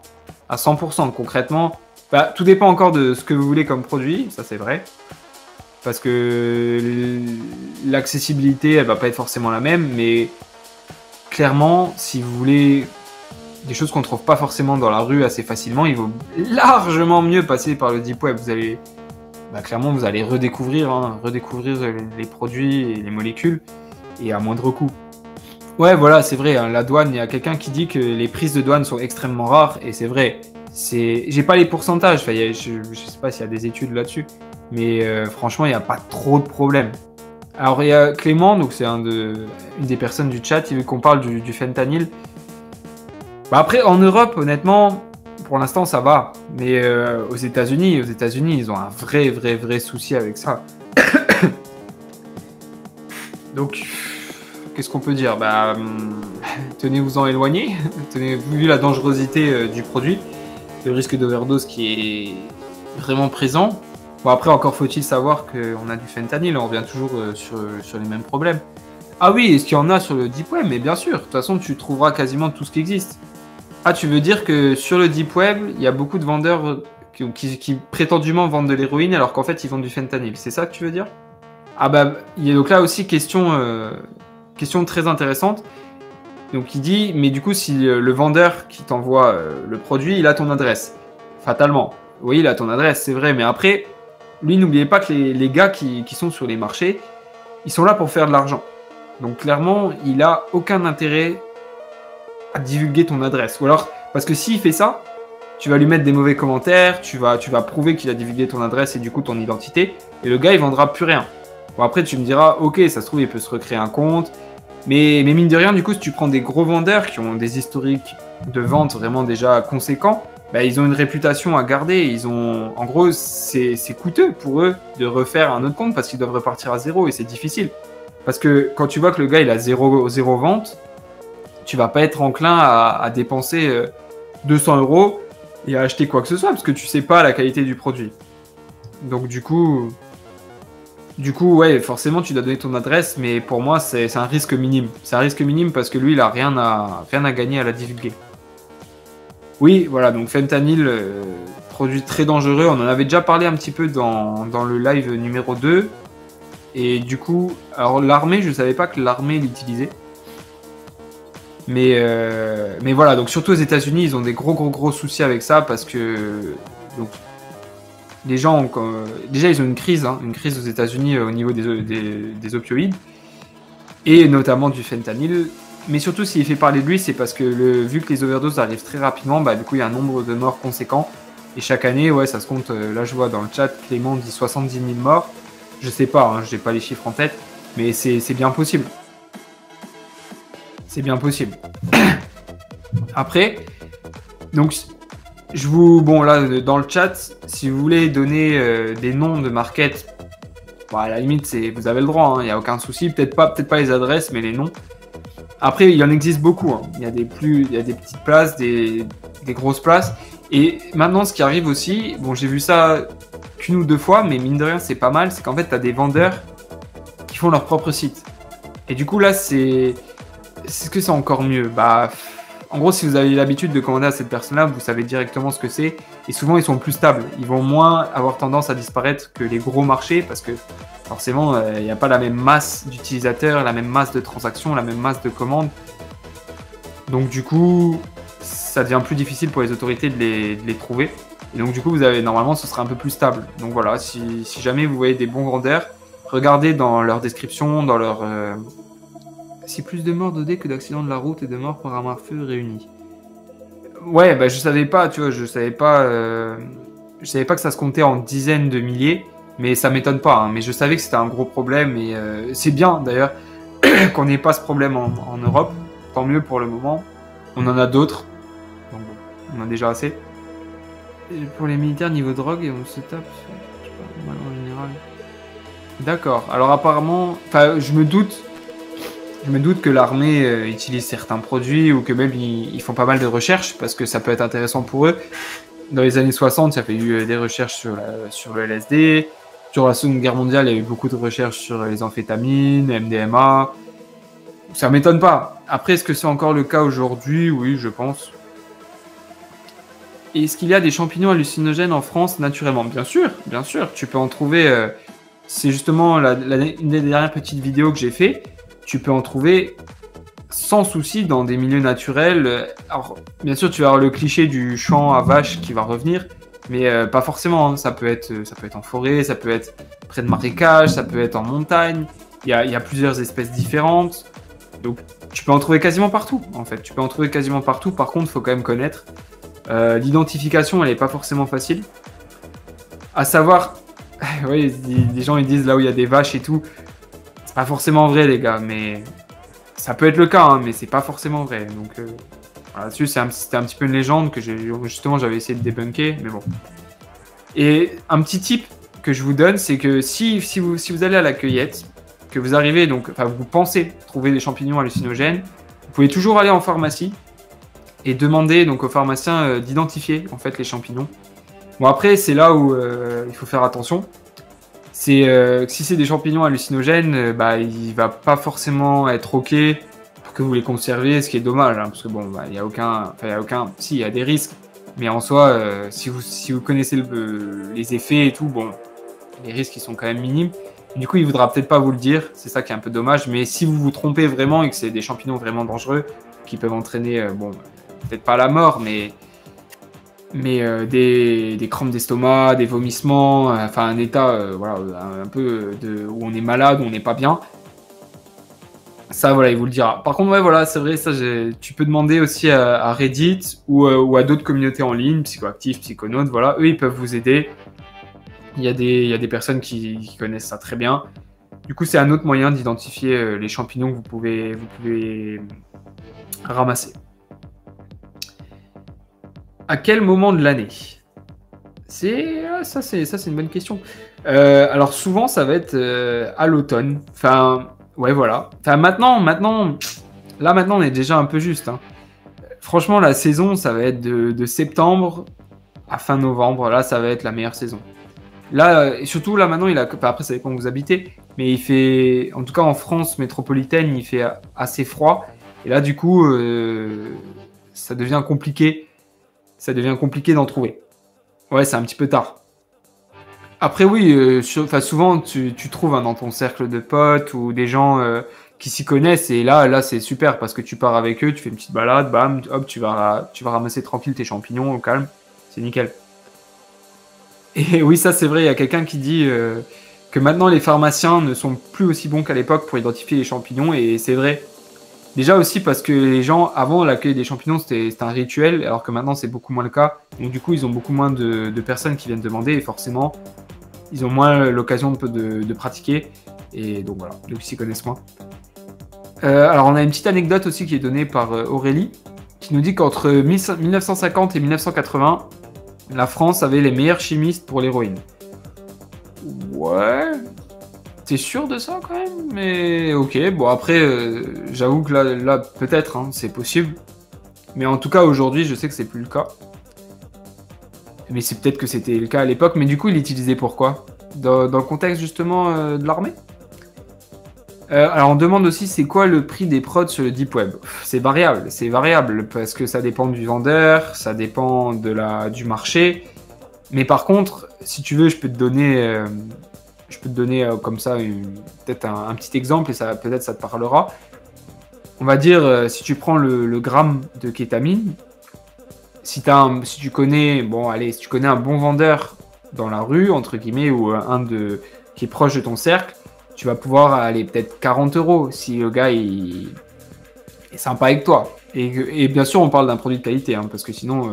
À 100% concrètement. Bah, tout dépend encore de ce que vous voulez comme produit, ça c'est vrai. Parce que l'accessibilité, elle va pas être forcément la même, mais clairement, si vous voulez des choses qu'on trouve pas forcément dans la rue assez facilement, il vaut largement mieux passer par le Deep Web. Clairement, vous allez redécouvrir les produits et les molécules, et à moindre coût. Ouais, voilà, c'est vrai, hein, la douane, il y a quelqu'un qui dit que les prises de douane sont extrêmement rares, et c'est vrai. J'ai pas les pourcentages, je sais pas s'il y a des études là-dessus, mais franchement, il n'y a pas trop de problèmes. Alors, il y a Clément, donc c'est une des personnes du chat, il veut qu'on parle du fentanyl. Bah après, en Europe, honnêtement, pour l'instant, ça va. Mais aux États-Unis, ils ont un vrai souci avec ça. Donc, qu'est-ce qu'on peut dire? Bah, tenez-vous-en éloigné. Vu la dangerosité du produit, le risque d'overdose qui est vraiment présent. Bon, après, encore faut-il savoir qu'on a du fentanyl. On revient toujours sur les mêmes problèmes. Ah oui, est-ce qu'il y en a sur le Deep Web? Mais bien sûr. De toute façon, tu trouveras quasiment tout ce qui existe. Ah, tu veux dire que sur le Deep Web, il y a beaucoup de vendeurs qui prétendument vendent de l'héroïne alors qu'en fait, ils vendent du fentanyl. C'est ça que tu veux dire? Ah bah, il y a donc là aussi question très intéressante. Donc il dit, mais du coup, si le vendeur qui t'envoie le produit, il a ton adresse, fatalement. Oui, il a ton adresse, c'est vrai, mais après, lui, n'oubliez pas que les gars qui sont sur les marchés, ils sont là pour faire de l'argent. Donc clairement, il a aucun intérêt à divulguer ton adresse. Ou alors, parce que s'il fait ça, tu vas lui mettre des mauvais commentaires, tu vas prouver qu'il a divulgué ton adresse et du coup ton identité, et le gars, il vendra plus rien. Bon, après, tu me diras, ok, ça se trouve, il peut se recréer un compte, mais mine de rien, du coup, si tu prends des gros vendeurs qui ont des historiques de vente vraiment déjà conséquents, bah, ils ont une réputation à garder. En gros, c'est coûteux pour eux de refaire un autre compte parce qu'ils doivent repartir à zéro et c'est difficile. Parce que quand tu vois que le gars, il a zéro vente, tu vas pas être enclin à dépenser 200 € et à acheter quoi que ce soit parce que tu sais pas la qualité du produit. Donc du coup, ouais, forcément, tu dois donner ton adresse, mais pour moi, c'est un risque minime. C'est un risque minime parce que lui, il a rien à gagner à la divulguer. Oui, voilà, donc fentanyl, produit très dangereux. On en avait déjà parlé un petit peu dans le live numéro 2. Et du coup, alors l'armée, je ne savais pas que l'armée l'utilisait. Mais voilà, donc surtout aux États-Unis, ils ont des gros soucis avec ça parce que donc, les gens déjà ils ont une crise aux États-Unis au niveau des opioïdes et notamment du fentanyl. Mais surtout, s'il fait parler de lui, c'est parce que vu que les overdoses arrivent très rapidement, bah, du coup, il y a un nombre de morts conséquent. Et chaque année, ouais, ça se compte. Là, je vois dans le chat, Clément dit 70 000 morts. Je sais pas, hein, j'ai pas les chiffres en tête, mais c'est bien possible. C'est bien possible. Après, donc, bon, là, dans le chat, si vous voulez donner des noms de market, bon, à la limite, vous avez le droit, il n'y a aucun souci. Peut-être pas les adresses, mais les noms. Après, il en existe beaucoup. Hein. Il y a des petites places, des grosses places. Et maintenant, ce qui arrive aussi, bon, j'ai vu ça qu'une ou deux fois, mais mine de rien, c'est pas mal. C'est qu'en fait, tu as des vendeurs qui font leur propre site. Et du coup, là, est-ce que c'est encore mieux? Bah, en gros, si vous avez l'habitude de commander à cette personne-là, vous savez directement ce que c'est. Et souvent, ils sont plus stables. Ils vont moins avoir tendance à disparaître que les gros marchés parce que forcément, il n'y a pas la même masse d'utilisateurs, la même masse de transactions, la même masse de commandes. Donc du coup, ça devient plus difficile pour les autorités de les trouver. Et donc du coup, normalement, ce sera un peu plus stable. Donc voilà, si jamais vous voyez des bons vendeurs, regardez dans leur description, dans leur Si plus de morts d'OD que d'accidents de la route et de morts par arme à feu réunis. Ouais, bah je savais pas, tu vois, je savais pas que ça se comptait en dizaines de milliers, mais ça m'étonne pas, hein, mais je savais que c'était un gros problème, et c'est bien d'ailleurs qu'on n'ait pas ce problème en Europe, tant mieux pour le moment, on en a d'autres, donc bon, on en a déjà assez. Et pour les militaires, niveau drogue, on se tape, je sais pas, mal en général. D'accord, alors apparemment, enfin je me doute que l'armée utilise certains produits ou que même ils font pas mal de recherches parce que ça peut être intéressant pour eux. Dans les années 60, il y a eu des recherches sur le LSD. Sur la Seconde Guerre mondiale, il y a eu beaucoup de recherches sur les amphétamines, MDMA. Ça m'étonne pas. Après, est-ce que c'est encore le cas aujourd'hui? Oui, je pense. Et est-ce qu'il y a des champignons hallucinogènes en France naturellement? Bien sûr, bien sûr. Tu peux en trouver. C'est justement une des dernières petites vidéos que j'ai fait. Tu peux en trouver sans souci dans des milieux naturels. Alors, bien sûr, tu vas avoir le cliché du champ à vache qui va revenir, mais pas forcément. Hein. Ça peut être en forêt, ça peut être près de marécages, ça peut être en montagne. Il y a plusieurs espèces différentes. Donc, tu peux en trouver quasiment partout, en fait. Tu peux en trouver quasiment partout. Par contre, il faut quand même connaître. L'identification, elle n'est pas forcément facile. À savoir, oui, des gens ils disent là où il y a des vaches et tout. C'est pas forcément vrai, les gars, mais ça peut être le cas, hein, mais c'est pas forcément vrai. Donc voilà, là-dessus, c'était un petit peu une légende que j'avais essayé de débunker, mais bon. Et un petit tip que je vous donne, c'est que si vous allez à la cueillette, que vous arrivez, donc, enfin, vous pensez trouver des champignons hallucinogènes, vous pouvez toujours aller en pharmacie et demander donc au pharmacien d'identifier en fait les champignons. Bon, après, c'est là où il faut faire attention. C'est si c'est des champignons hallucinogènes, bah, il va pas forcément être OK pour que vous les conserviez, ce qui est dommage, hein, parce que bon, bah, il y a aucun, si, il y a des risques, mais en soi, si vous connaissez les effets et tout, bon, les risques ils sont quand même minimes. Du coup, il voudra peut-être pas vous le dire, c'est ça qui est un peu dommage. Mais si vous vous trompez vraiment et que c'est des champignons vraiment dangereux qui peuvent entraîner, bon, peut-être pas la mort, mais des crampes d'estomac, des vomissements, enfin un état voilà, un peu où on est malade, où on n'est pas bien. Ça, voilà, il vous le dira. Par contre, ouais, voilà, c'est vrai, ça, tu peux demander aussi à Reddit ou à d'autres communautés en ligne, Psychoactifs, Psychonautes, voilà, eux, ils peuvent vous aider. Il y a des personnes qui connaissent ça très bien. Du coup, c'est un autre moyen d'identifier les champignons que vous pouvez ramasser. À quel moment de l'année? Ça, c'est une bonne question. Alors souvent, ça va être à l'automne. Enfin, ouais, voilà. Enfin, maintenant, on est déjà un peu juste. Hein. Franchement, la saison, ça va être de septembre à fin novembre. Là, ça va être la meilleure saison. Là, et surtout là maintenant, après ça dépend où vous habitez, mais il fait, en tout cas en France métropolitaine, il fait assez froid. Et là, du coup, ça devient compliqué. Ça devient compliqué d'en trouver. Ouais, c'est un petit peu tard. Après, oui, souvent tu trouves dans ton cercle de potes ou des gens qui s'y connaissent. Et là, c'est super parce que tu pars avec eux, tu fais une petite balade, bam, hop, tu vas ramasser tranquille tes champignons au calme. C'est nickel. Et oui, ça c'est vrai, il y a quelqu'un qui dit que maintenant les pharmaciens ne sont plus aussi bons qu'à l'époque pour identifier les champignons, et c'est vrai. Déjà aussi parce que les gens, avant, l'accueil des champignons, c'était un rituel, alors que maintenant c'est beaucoup moins le cas. Donc du coup, ils ont beaucoup moins de personnes qui viennent demander, et forcément, ils ont moins l'occasion de pratiquer. Et donc voilà, donc ils s'y connaissent moins. Alors on a une petite anecdote aussi qui est donnée par Aurélie, qui nous dit qu'entre 1950 et 1980, la France avait les meilleurs chimistes pour l'héroïne. Ouais. T'es sûr de ça quand même? Mais ok, bon après, j'avoue que là peut-être, hein, c'est possible. Mais en tout cas, aujourd'hui, je sais que c'est plus le cas. Mais c'est peut-être que c'était le cas à l'époque. Mais du coup, il l'utilisait pourquoi? Dans le contexte justement de l'armée? Alors on demande aussi c'est quoi le prix des prods sur le Deep Web. C'est variable parce que ça dépend du vendeur, ça dépend du marché. Mais par contre, si tu veux, je peux te donner comme ça peut-être un petit exemple et peut-être ça te parlera. On va dire si tu prends le gramme de kétamine, si tu connais un bon vendeur dans la rue entre guillemets ou qui est proche de ton cercle. tu vas pouvoir aller peut-être 40 € si le gars il est sympa avec toi. Et bien sûr, on parle d'un produit de qualité, hein, parce que sinon,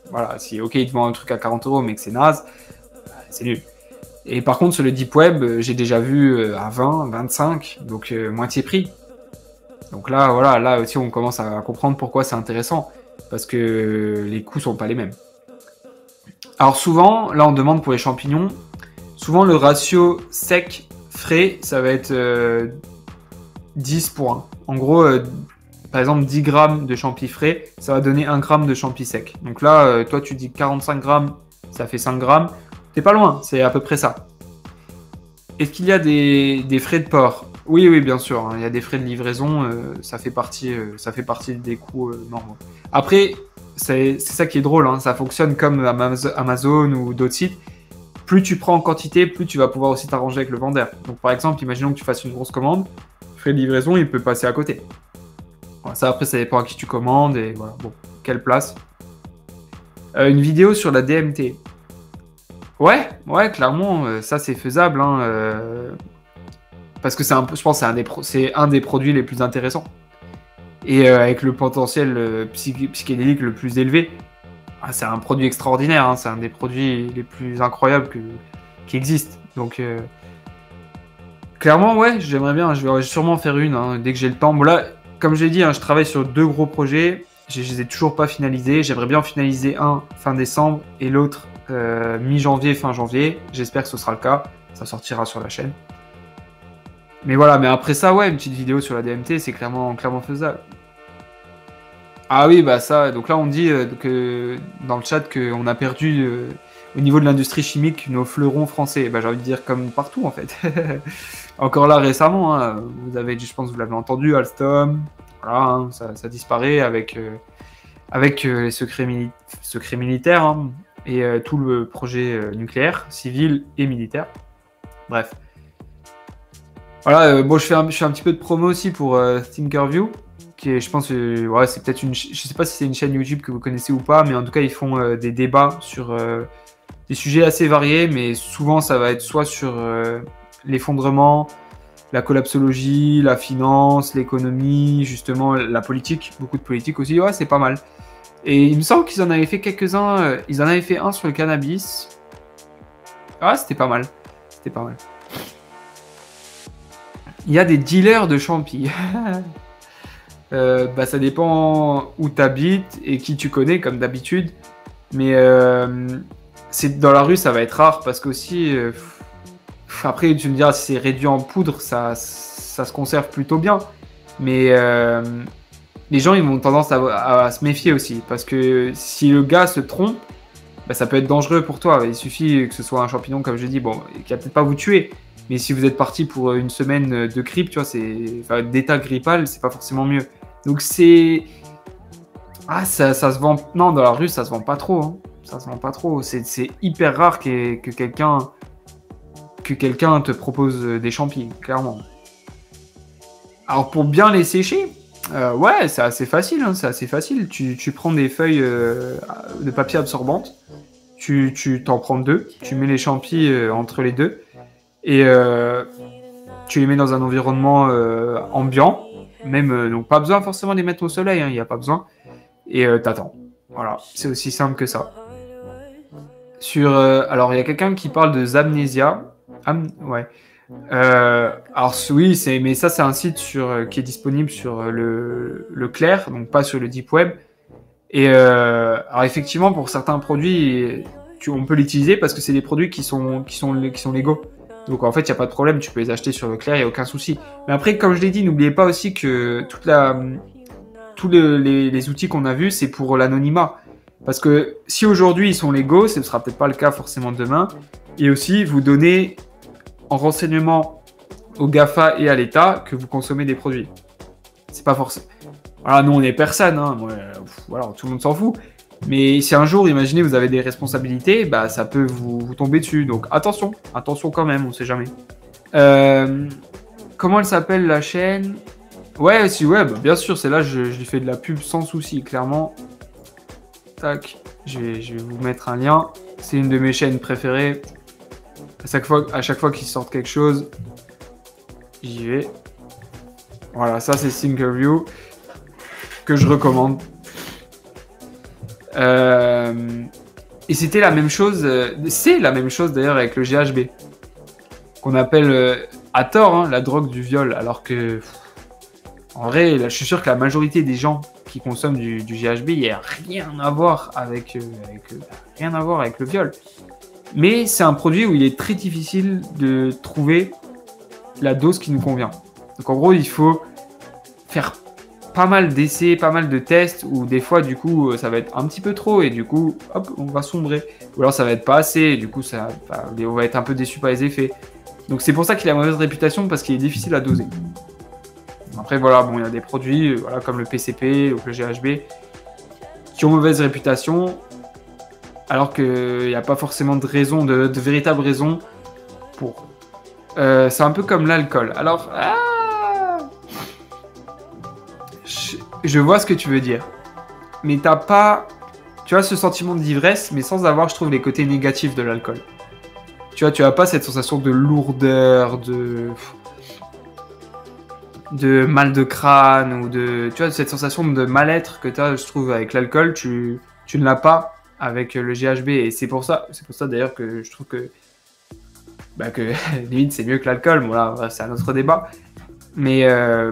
voilà, si ok, il te vend un truc à 40 € mais que c'est naze, c'est nul. Et par contre, sur le Deep Web, j'ai déjà vu à 20, 25, donc moitié prix. Donc là, voilà, là aussi, on commence à comprendre pourquoi c'est intéressant, parce que les coûts sont pas les mêmes. Alors souvent, là, on demande pour les champignons, souvent le ratio sec-frais, ça va être 10 pour 1. En gros, par exemple, 10 grammes de champi frais, ça va donner 1 gramme de champi sec. Donc là, toi, tu dis 45 grammes, ça fait 5 grammes. T'es pas loin, c'est à peu près ça. Est-ce qu'il y a des frais de port? Oui, oui, bien sûr. Hein, il y a des frais de livraison, ça fait partie des coûts normaux. Après, c'est ça qui est drôle, hein, ça fonctionne comme Amazon ou d'autres sites. Plus tu prends en quantité, plus tu vas pouvoir aussi t'arranger avec le vendeur. Donc par exemple, imaginons que tu fasses une grosse commande, frais de livraison, il peut passer à côté. Voilà, ça, après, ça dépend à qui tu commandes et voilà. Bon, quelle place. Une vidéo sur la DMT. Ouais, clairement, ça c'est faisable, hein, parce que je pense que c'est un des produits les plus intéressants. Et avec le potentiel psychédélique le plus élevé. C'est un produit extraordinaire, hein, c'est un des produits les plus incroyables qui existent. Donc, clairement, ouais, j'aimerais bien, je vais sûrement faire une, hein, dès que j'ai le temps. Bon là, comme je l'ai dit, hein, je travaille sur 2 gros projets, je les ai toujours pas finalisés. J'aimerais bien en finaliser un fin décembre et l'autre mi-janvier, fin janvier. J'espère que ce sera le cas, ça sortira sur la chaîne. Mais voilà, mais après ça, ouais, une petite vidéo sur la DMT, c'est clairement faisable. Ah oui, bah ça, donc là on dit que dans le chat qu'on a perdu au niveau de l'industrie chimique nos fleurons français. Bah j'ai envie de dire comme partout en fait. Encore là récemment, hein, vous avez, je pense que vous l'avez entendu, Alstom, voilà, hein, ça disparaît avec les secrets militaires, hein, et tout le projet nucléaire, civil et militaire. Bref. Voilà, bon, je fais un petit peu de promo aussi pour Thinkerview, qui est, je pense, ouais, c'est peut-être je sais pas si c'est une chaîne YouTube que vous connaissez ou pas, mais en tout cas, ils font des débats sur des sujets assez variés, mais souvent, ça va être soit sur l'effondrement, la collapsologie, la finance, l'économie, justement, la politique, beaucoup de politique aussi, ouais, c'est pas mal. Et il me semble qu'ils en avaient fait quelques-uns, ils en avaient fait un sur le cannabis. Ah, c'était pas mal, c'était pas mal. Il y a des dealers de champi. Bah, ça dépend où tu habites et qui tu connais, comme d'habitude. Mais dans la rue, ça va être rare parce qu'aussi, après, tu me diras, si c'est réduit en poudre, ça se conserve plutôt bien. Mais les gens, ils ont tendance à se méfier aussi. Parce que si le gars se trompe, bah, ça peut être dangereux pour toi. Il suffit que ce soit un champignon, comme je dis, bon, qui va peut-être pas vous tuer. Mais si vous êtes parti pour une semaine de grippe, tu vois, d'état grippal, c'est pas forcément mieux. Donc c'est... Ah, ça se vend... Non, dans la rue, ça se vend pas trop. Hein. Ça se vend pas trop. C'est hyper rare que quelqu'un te propose des champis, clairement. Alors pour bien les sécher, ouais, c'est assez facile. Hein, c'est assez facile. Tu prends des feuilles de papier absorbante. Tu t'en prends 2. Tu mets les champis entre les 2. Et tu les mets dans un environnement ambiant, même donc pas besoin forcément de les mettre au soleil, il n'y a pas besoin. Et t'attends. Voilà, c'est aussi simple que ça. Alors il y a quelqu'un qui parle de Zamnesia. Ouais. Alors oui, mais ça c'est un site qui est disponible sur le Clair, donc pas sur le Deep Web. Et alors effectivement pour certains produits, on peut l'utiliser parce que c'est des produits qui sont légaux. Donc en fait, il n'y a pas de problème, tu peux les acheter sur Leclerc, il n'y a aucun souci. Mais après, comme je l'ai dit, n'oubliez pas aussi que tous les outils qu'on a vus, c'est pour l'anonymat. Parce que si aujourd'hui ils sont légaux, ce ne sera peut-être pas le cas forcément demain. Et aussi, vous donnez en renseignement au GAFA et à l'État que vous consommez des produits. C'est pas forcément... Voilà, nous on est personne, hein. Voilà, tout le monde s'en fout. Mais si un jour, imaginez, vous avez des responsabilités, bah, ça peut vous tomber dessus. Donc attention quand même, on sait jamais. Comment elle s'appelle la chaîne? Ouais, bah, bien sûr, c'est là, je lui fais de la pub sans souci, clairement. Tac, je vais vous mettre un lien. C'est une de mes chaînes préférées. À chaque fois qu'ils sortent quelque chose, J'y vais. Voilà, ça c'est Thinkerview que je recommande. Et c'était la même chose, c'est la même chose d'ailleurs avec le GHB, qu'on appelle à tort la drogue du viol, alors que en vrai, là, je suis sûr que la majorité des gens qui consomment du GHB, il n'y a rien à voir avec le viol. Mais c'est un produit où il est très difficile de trouver la dose qui nous convient. Donc en gros, il faut faire pas mal d'essais, pas mal de tests, où des fois, du coup, ça va être un petit peu trop, et du coup, hop, on va sombrer. Ou alors ça va être pas assez, et du coup, on va être un peu déçu par les effets. Donc c'est pour ça qu'il a mauvaise réputation, parce qu'il est difficile à doser. Après, voilà, bon, il y a des produits, voilà, comme le PCP ou le GHB, qui ont mauvaise réputation, alors qu'il n'y a pas forcément de raison, de véritable raison pour. C'est un peu comme l'alcool. Alors, je vois ce que tu veux dire. Mais t'as pas... Tu as ce sentiment d'ivresse, mais sans avoir, je trouve, les côtés négatifs de l'alcool. Tu as pas cette sensation de lourdeur, de mal de crâne, ou de... Tu vois, cette sensation de mal-être que tu as, je trouve, avec l'alcool, tu ne l'as pas avec le GHB. Et c'est pour ça d'ailleurs que je trouve que limite, c'est mieux que l'alcool. Bon, là, c'est un autre débat. Mais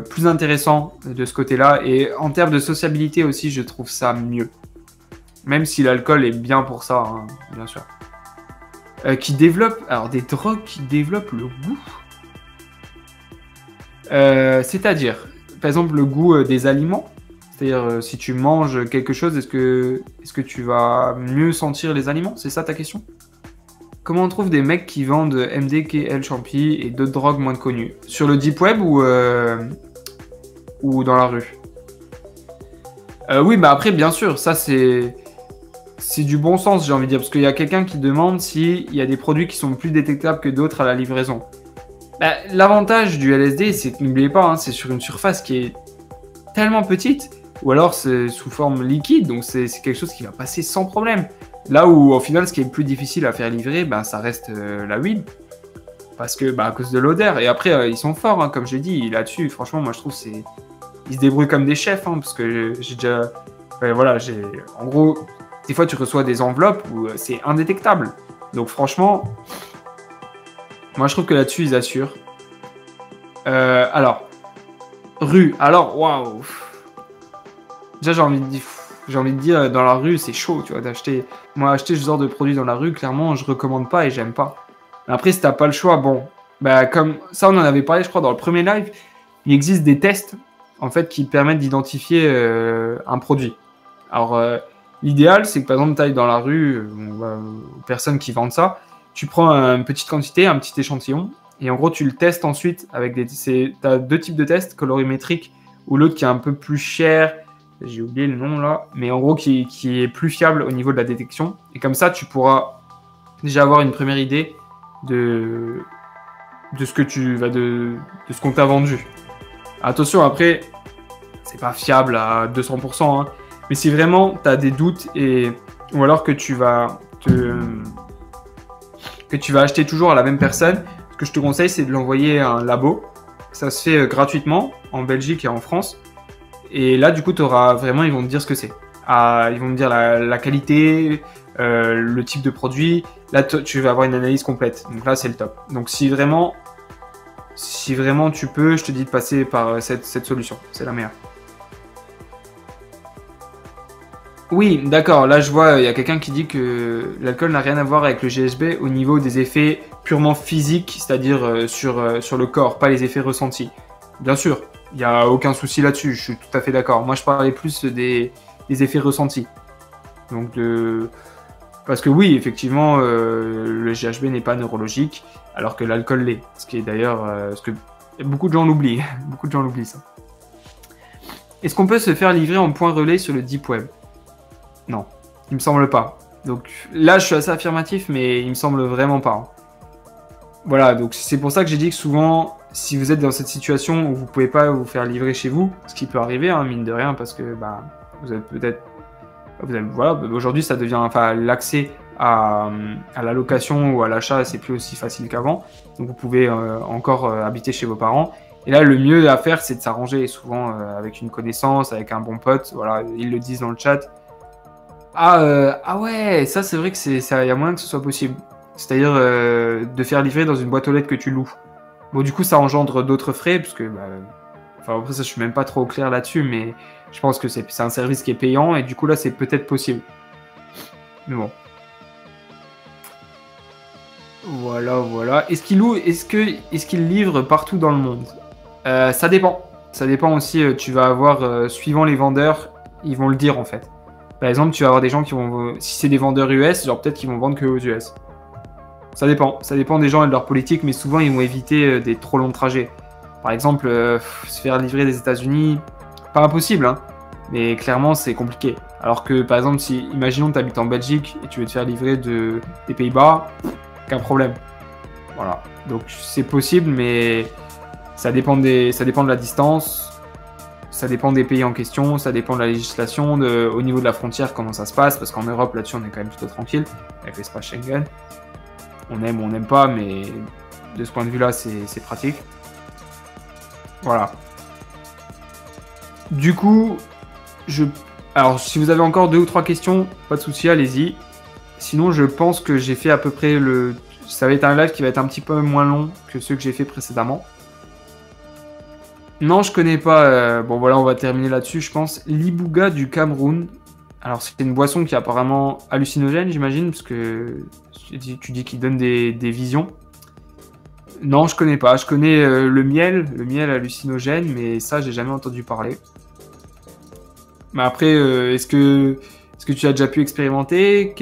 plus intéressant de ce côté-là. Et en termes de sociabilité aussi, je trouve ça mieux. Même si l'alcool est bien pour ça, hein, bien sûr. Qui développe... Alors, des drogues qui développent le goût. C'est-à-dire, par exemple, le goût des aliments. C'est-à-dire, si tu manges quelque chose, est-ce que tu vas mieux sentir les aliments? C'est ça ta question? Comment on trouve des mecs qui vendent MDKL Champi et d'autres drogues moins connues? Sur le Deep Web ou dans la rue? Oui, mais après, bien sûr, ça c'est du bon sens, j'ai envie de dire. Parce qu'il y a quelqu'un qui demande s'il y a des produits qui sont plus détectables que d'autres à la livraison. L'avantage du LSD, c'est que n'oubliez pas, c'est sur une surface qui est tellement petite, ou alors c'est sous forme liquide, donc c'est quelque chose qui va passer sans problème. Là où, au final, ce qui est le plus difficile à faire livrer, ça reste la weed. Parce que, à cause de l'odeur. Et après, ils sont forts, comme je l'ai dit, là-dessus. Franchement, moi, je trouve ils se débrouillent comme des chefs, parce que j'ai déjà... voilà, en gros, des fois, tu reçois des enveloppes où c'est indétectable. Donc, franchement, moi, je trouve que là-dessus, ils assurent. Alors, rue. Alors, waouh. Déjà, j'ai envie de dire, dans la rue, c'est chaud, tu vois, d'acheter... Moi, acheter ce genre de produit dans la rue, clairement, je recommande pas et j'aime pas. Après, si t'as pas le choix, bon... comme ça, on en avait parlé, je crois, dans le premier live, il existe des tests, en fait, qui permettent d'identifier un produit. Alors, l'idéal, c'est que, par exemple, t'ailles dans la rue, aux personnes qui vendent ça, tu prends une petite quantité, un petit échantillon, et en gros, tu le testes ensuite avec t'as deux types de tests, colorimétriques, ou l'autre qui est un peu plus cher... J'ai oublié le nom là, mais en gros qui est plus fiable au niveau de la détection. Et comme ça, tu pourras déjà avoir une première idée de ce que de ce qu'on t'a vendu. Attention, après, c'est pas fiable à 200%, mais si vraiment tu as des doutes ou alors que tu vas acheter toujours à la même personne, ce que je te conseille, c'est de l'envoyer à un labo. Ça se fait gratuitement en Belgique et en France. Et là, du coup, ils vont te dire ce que c'est. Ils vont te dire la qualité, le type de produit. Là, tu vas avoir une analyse complète. Donc là, c'est le top. Donc si vraiment tu peux, je te dis de passer par cette solution. C'est la meilleure. Oui, d'accord. Là, je vois, il y a quelqu'un qui dit que l'alcool n'a rien à voir avec le GHB au niveau des effets purement physiques, c'est-à-dire sur le corps, pas les effets ressentis. Bien sûr. Il n'y a aucun souci là-dessus, je suis tout à fait d'accord. Moi, je parlais plus des effets ressentis. Donc, parce que oui, effectivement, le GHB n'est pas neurologique, alors que l'alcool l'est. Ce qui est d'ailleurs... ce que beaucoup de gens l'oublient. Beaucoup de gens l'oublient, ça. Est-ce qu'on peut se faire livrer en point relais sur le Deep Web? Non, il me semble pas. Donc là, je suis assez affirmatif, mais il me semble vraiment pas. Voilà, donc c'est pour ça que j'ai dit que souvent... Si vous êtes dans cette situation où vous ne pouvez pas vous faire livrer chez vous, ce qui peut arriver, mine de rien, parce que vous avez peut-être... Voilà, aujourd'hui, ça devient... l'accès à la location ou à l'achat, c'est plus aussi facile qu'avant. Donc, vous pouvez encore habiter chez vos parents. Et là, le mieux à faire, c'est de s'arranger, souvent avec une connaissance, avec un bon pote. Voilà, ils le disent dans le chat. Ah ouais, ça c'est vrai que ça, y a moyen que ce soit possible. C'est-à-dire de faire livrer dans une boîte aux lettres que tu loues. Bon, du coup, ça engendre d'autres frais, parce que, enfin, après ça, je suis même pas trop au clair là-dessus, mais je pense que c'est un service qui est payant, et du coup, là, c'est peut-être possible. Mais bon. Voilà. Est-ce qu'il livre partout dans le monde? Ça dépend. Ça dépend aussi, tu vas avoir, suivant les vendeurs, ils vont le dire en fait. Par exemple, tu vas avoir des gens qui vont, si c'est des vendeurs US, genre peut-être qu'ils vont vendre que aux US. Ça dépend des gens et de leur politique, mais souvent ils vont éviter des trop longs trajets. Par exemple, se faire livrer des États-Unis, pas impossible, hein, mais clairement c'est compliqué. Alors que par exemple, si, imaginons que tu habites en Belgique et tu veux te faire livrer des Pays-Bas, aucun problème. Voilà. Donc c'est possible, mais ça dépend de la distance, ça dépend des pays en question, ça dépend de la législation, au niveau de la frontière, comment ça se passe, parce qu'en Europe, là-dessus, on est quand même plutôt tranquille, avec l'espace Schengen. On aime ou on n'aime pas, mais de ce point de vue-là, c'est pratique. Voilà. Du coup, alors, si vous avez encore 2 ou 3 questions, pas de souci, allez-y. Sinon, je pense que j'ai fait à peu près ça va être un live qui va être un petit peu moins long que ceux que j'ai fait précédemment. Non, je connais pas. Bon, voilà, on va terminer là-dessus, je pense. L'Ibuga du Cameroun. Alors, c'est une boisson qui est apparemment hallucinogène, j'imagine, parce que tu dis qu'il donne des visions. Non, je connais pas. Je connais le miel hallucinogène, mais ça, j'ai jamais entendu parler. Mais après, est-ce que tu as déjà pu expérimenter?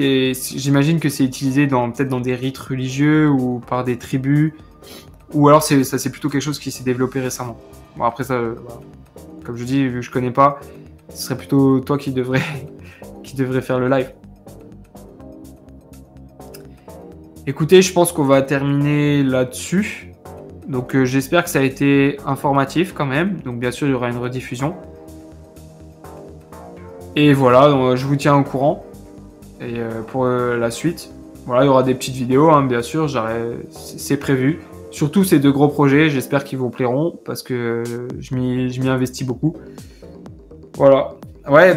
J'imagine que c'est utilisé peut-être dans des rites religieux ou par des tribus. Ou alors, ça c'est plutôt quelque chose qui s'est développé récemment. Bon, après ça, voilà. Comme je dis, vu que je connais pas, ce serait plutôt toi qui devrais faire le live. Écoutez, je pense qu'on va terminer là-dessus. Donc j'espère que ça a été informatif quand même. Donc bien sûr, il y aura une rediffusion. Et voilà, donc, je vous tiens au courant. Et pour la suite, voilà, il y aura des petites vidéos, hein, bien sûr, c'est prévu. Surtout ces 2 gros projets, j'espère qu'ils vous plairont parce que je m'y investis beaucoup. Voilà. Ouais,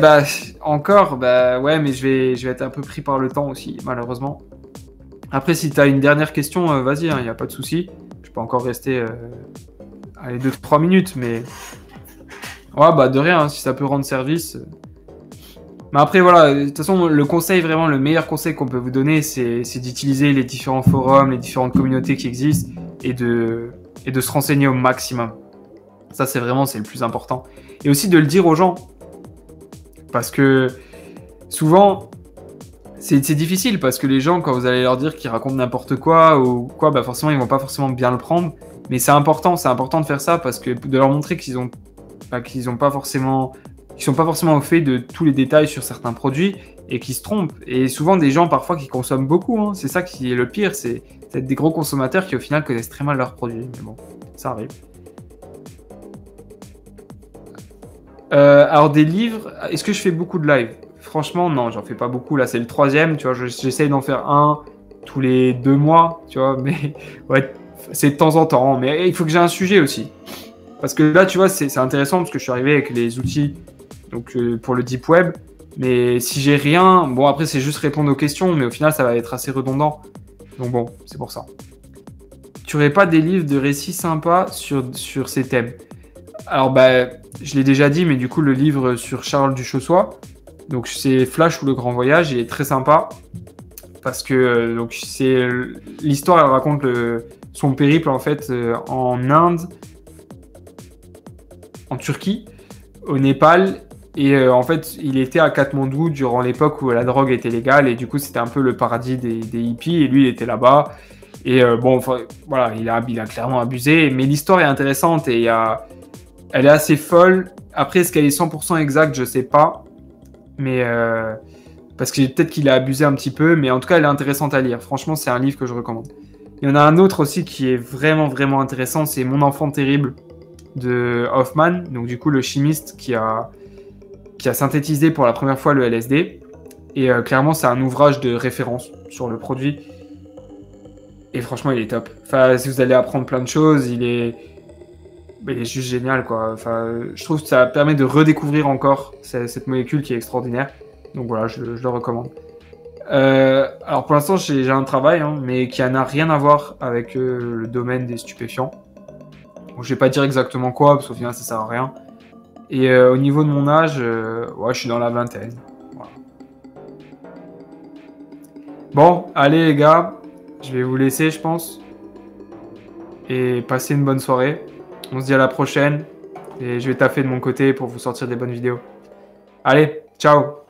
encore, ouais, mais je vais être un peu pris par le temps aussi, malheureusement. Après, si tu as une dernière question, vas-y, il n'y a pas de souci. Je peux encore rester 2-3 minutes, mais... Ouais, de rien, hein, si ça peut rendre service... Mais après, voilà, de toute façon, le meilleur conseil qu'on peut vous donner, c'est d'utiliser les différents forums, les différentes communautés qui existent et de se renseigner au maximum. Ça, c'est le plus important. Et aussi de le dire aux gens. Parce que souvent, c'est difficile parce que les gens, quand vous allez leur dire qu'ils racontent n'importe quoi ou quoi, forcément, ils vont pas forcément bien le prendre. Mais c'est important de faire ça parce que de leur montrer qu'ils sont pas forcément au fait de tous les détails sur certains produits et qui se trompent. Et souvent des gens parfois qui consomment beaucoup, hein. C'est ça qui est le pire, c'est des gros consommateurs qui au final connaissent très mal leurs produits. Mais bon, ça arrive. Alors des livres, est-ce que je fais beaucoup de live? Franchement, non, j'en fais pas beaucoup. Là, c'est le 3e, tu vois. J'essaye d'en faire un tous les 2 mois, tu vois. Mais ouais, c'est de temps en temps. Mais il faut que j'ai un sujet aussi. Parce que là, tu vois, c'est intéressant parce que je suis arrivé avec les outils donc, pour le Deep Web. Mais si j'ai rien, bon, après, c'est juste répondre aux questions. Mais au final, ça va être assez redondant. Donc bon, c'est pour ça. Tu aurais pas des livres de récits sympas sur ces thèmes? Alors, je l'ai déjà dit, mais du coup, le livre sur Charles Duchossois, donc c'est Flash ou le Grand Voyage, il est très sympa parce que donc c'est l'histoire, elle raconte son périple en fait en Inde, en Turquie, au Népal, et en fait, il était à Katmandou durant l'époque où la drogue était légale, et du coup, c'était un peu le paradis des hippies, et lui, il était là-bas. Et bon, voilà, il a clairement abusé, mais l'histoire est intéressante et elle est assez folle. Après, est-ce qu'elle est 100% exacte? Je sais pas. Mais parce que peut-être qu'il a abusé un petit peu, mais en tout cas, elle est intéressante à lire. Franchement, c'est un livre que je recommande. Il y en a un autre aussi qui est vraiment, vraiment intéressant, c'est Mon enfant terrible de Hoffman. Donc du coup, le chimiste qui a synthétisé pour la première fois le LSD. Et clairement, c'est un ouvrage de référence sur le produit. Et franchement, il est top. Enfin, si vous allez apprendre plein de choses, il est Mais il est juste génial, quoi. Enfin, je trouve que ça permet de redécouvrir encore cette molécule qui est extraordinaire. Donc voilà, je le recommande. Alors pour l'instant, j'ai un travail, hein, mais qui n'a rien à voir avec le domaine des stupéfiants. Donc, je vais pas dire exactement quoi, parce qu'au final, ça sert à rien. Et au niveau de mon âge, ouais, je suis dans la vingtaine. Voilà. Bon, allez les gars, je vais vous laisser, je pense. Et passer une bonne soirée. On se dit à la prochaine. Et je vais taffer de mon côté pour vous sortir des bonnes vidéos. Allez, ciao!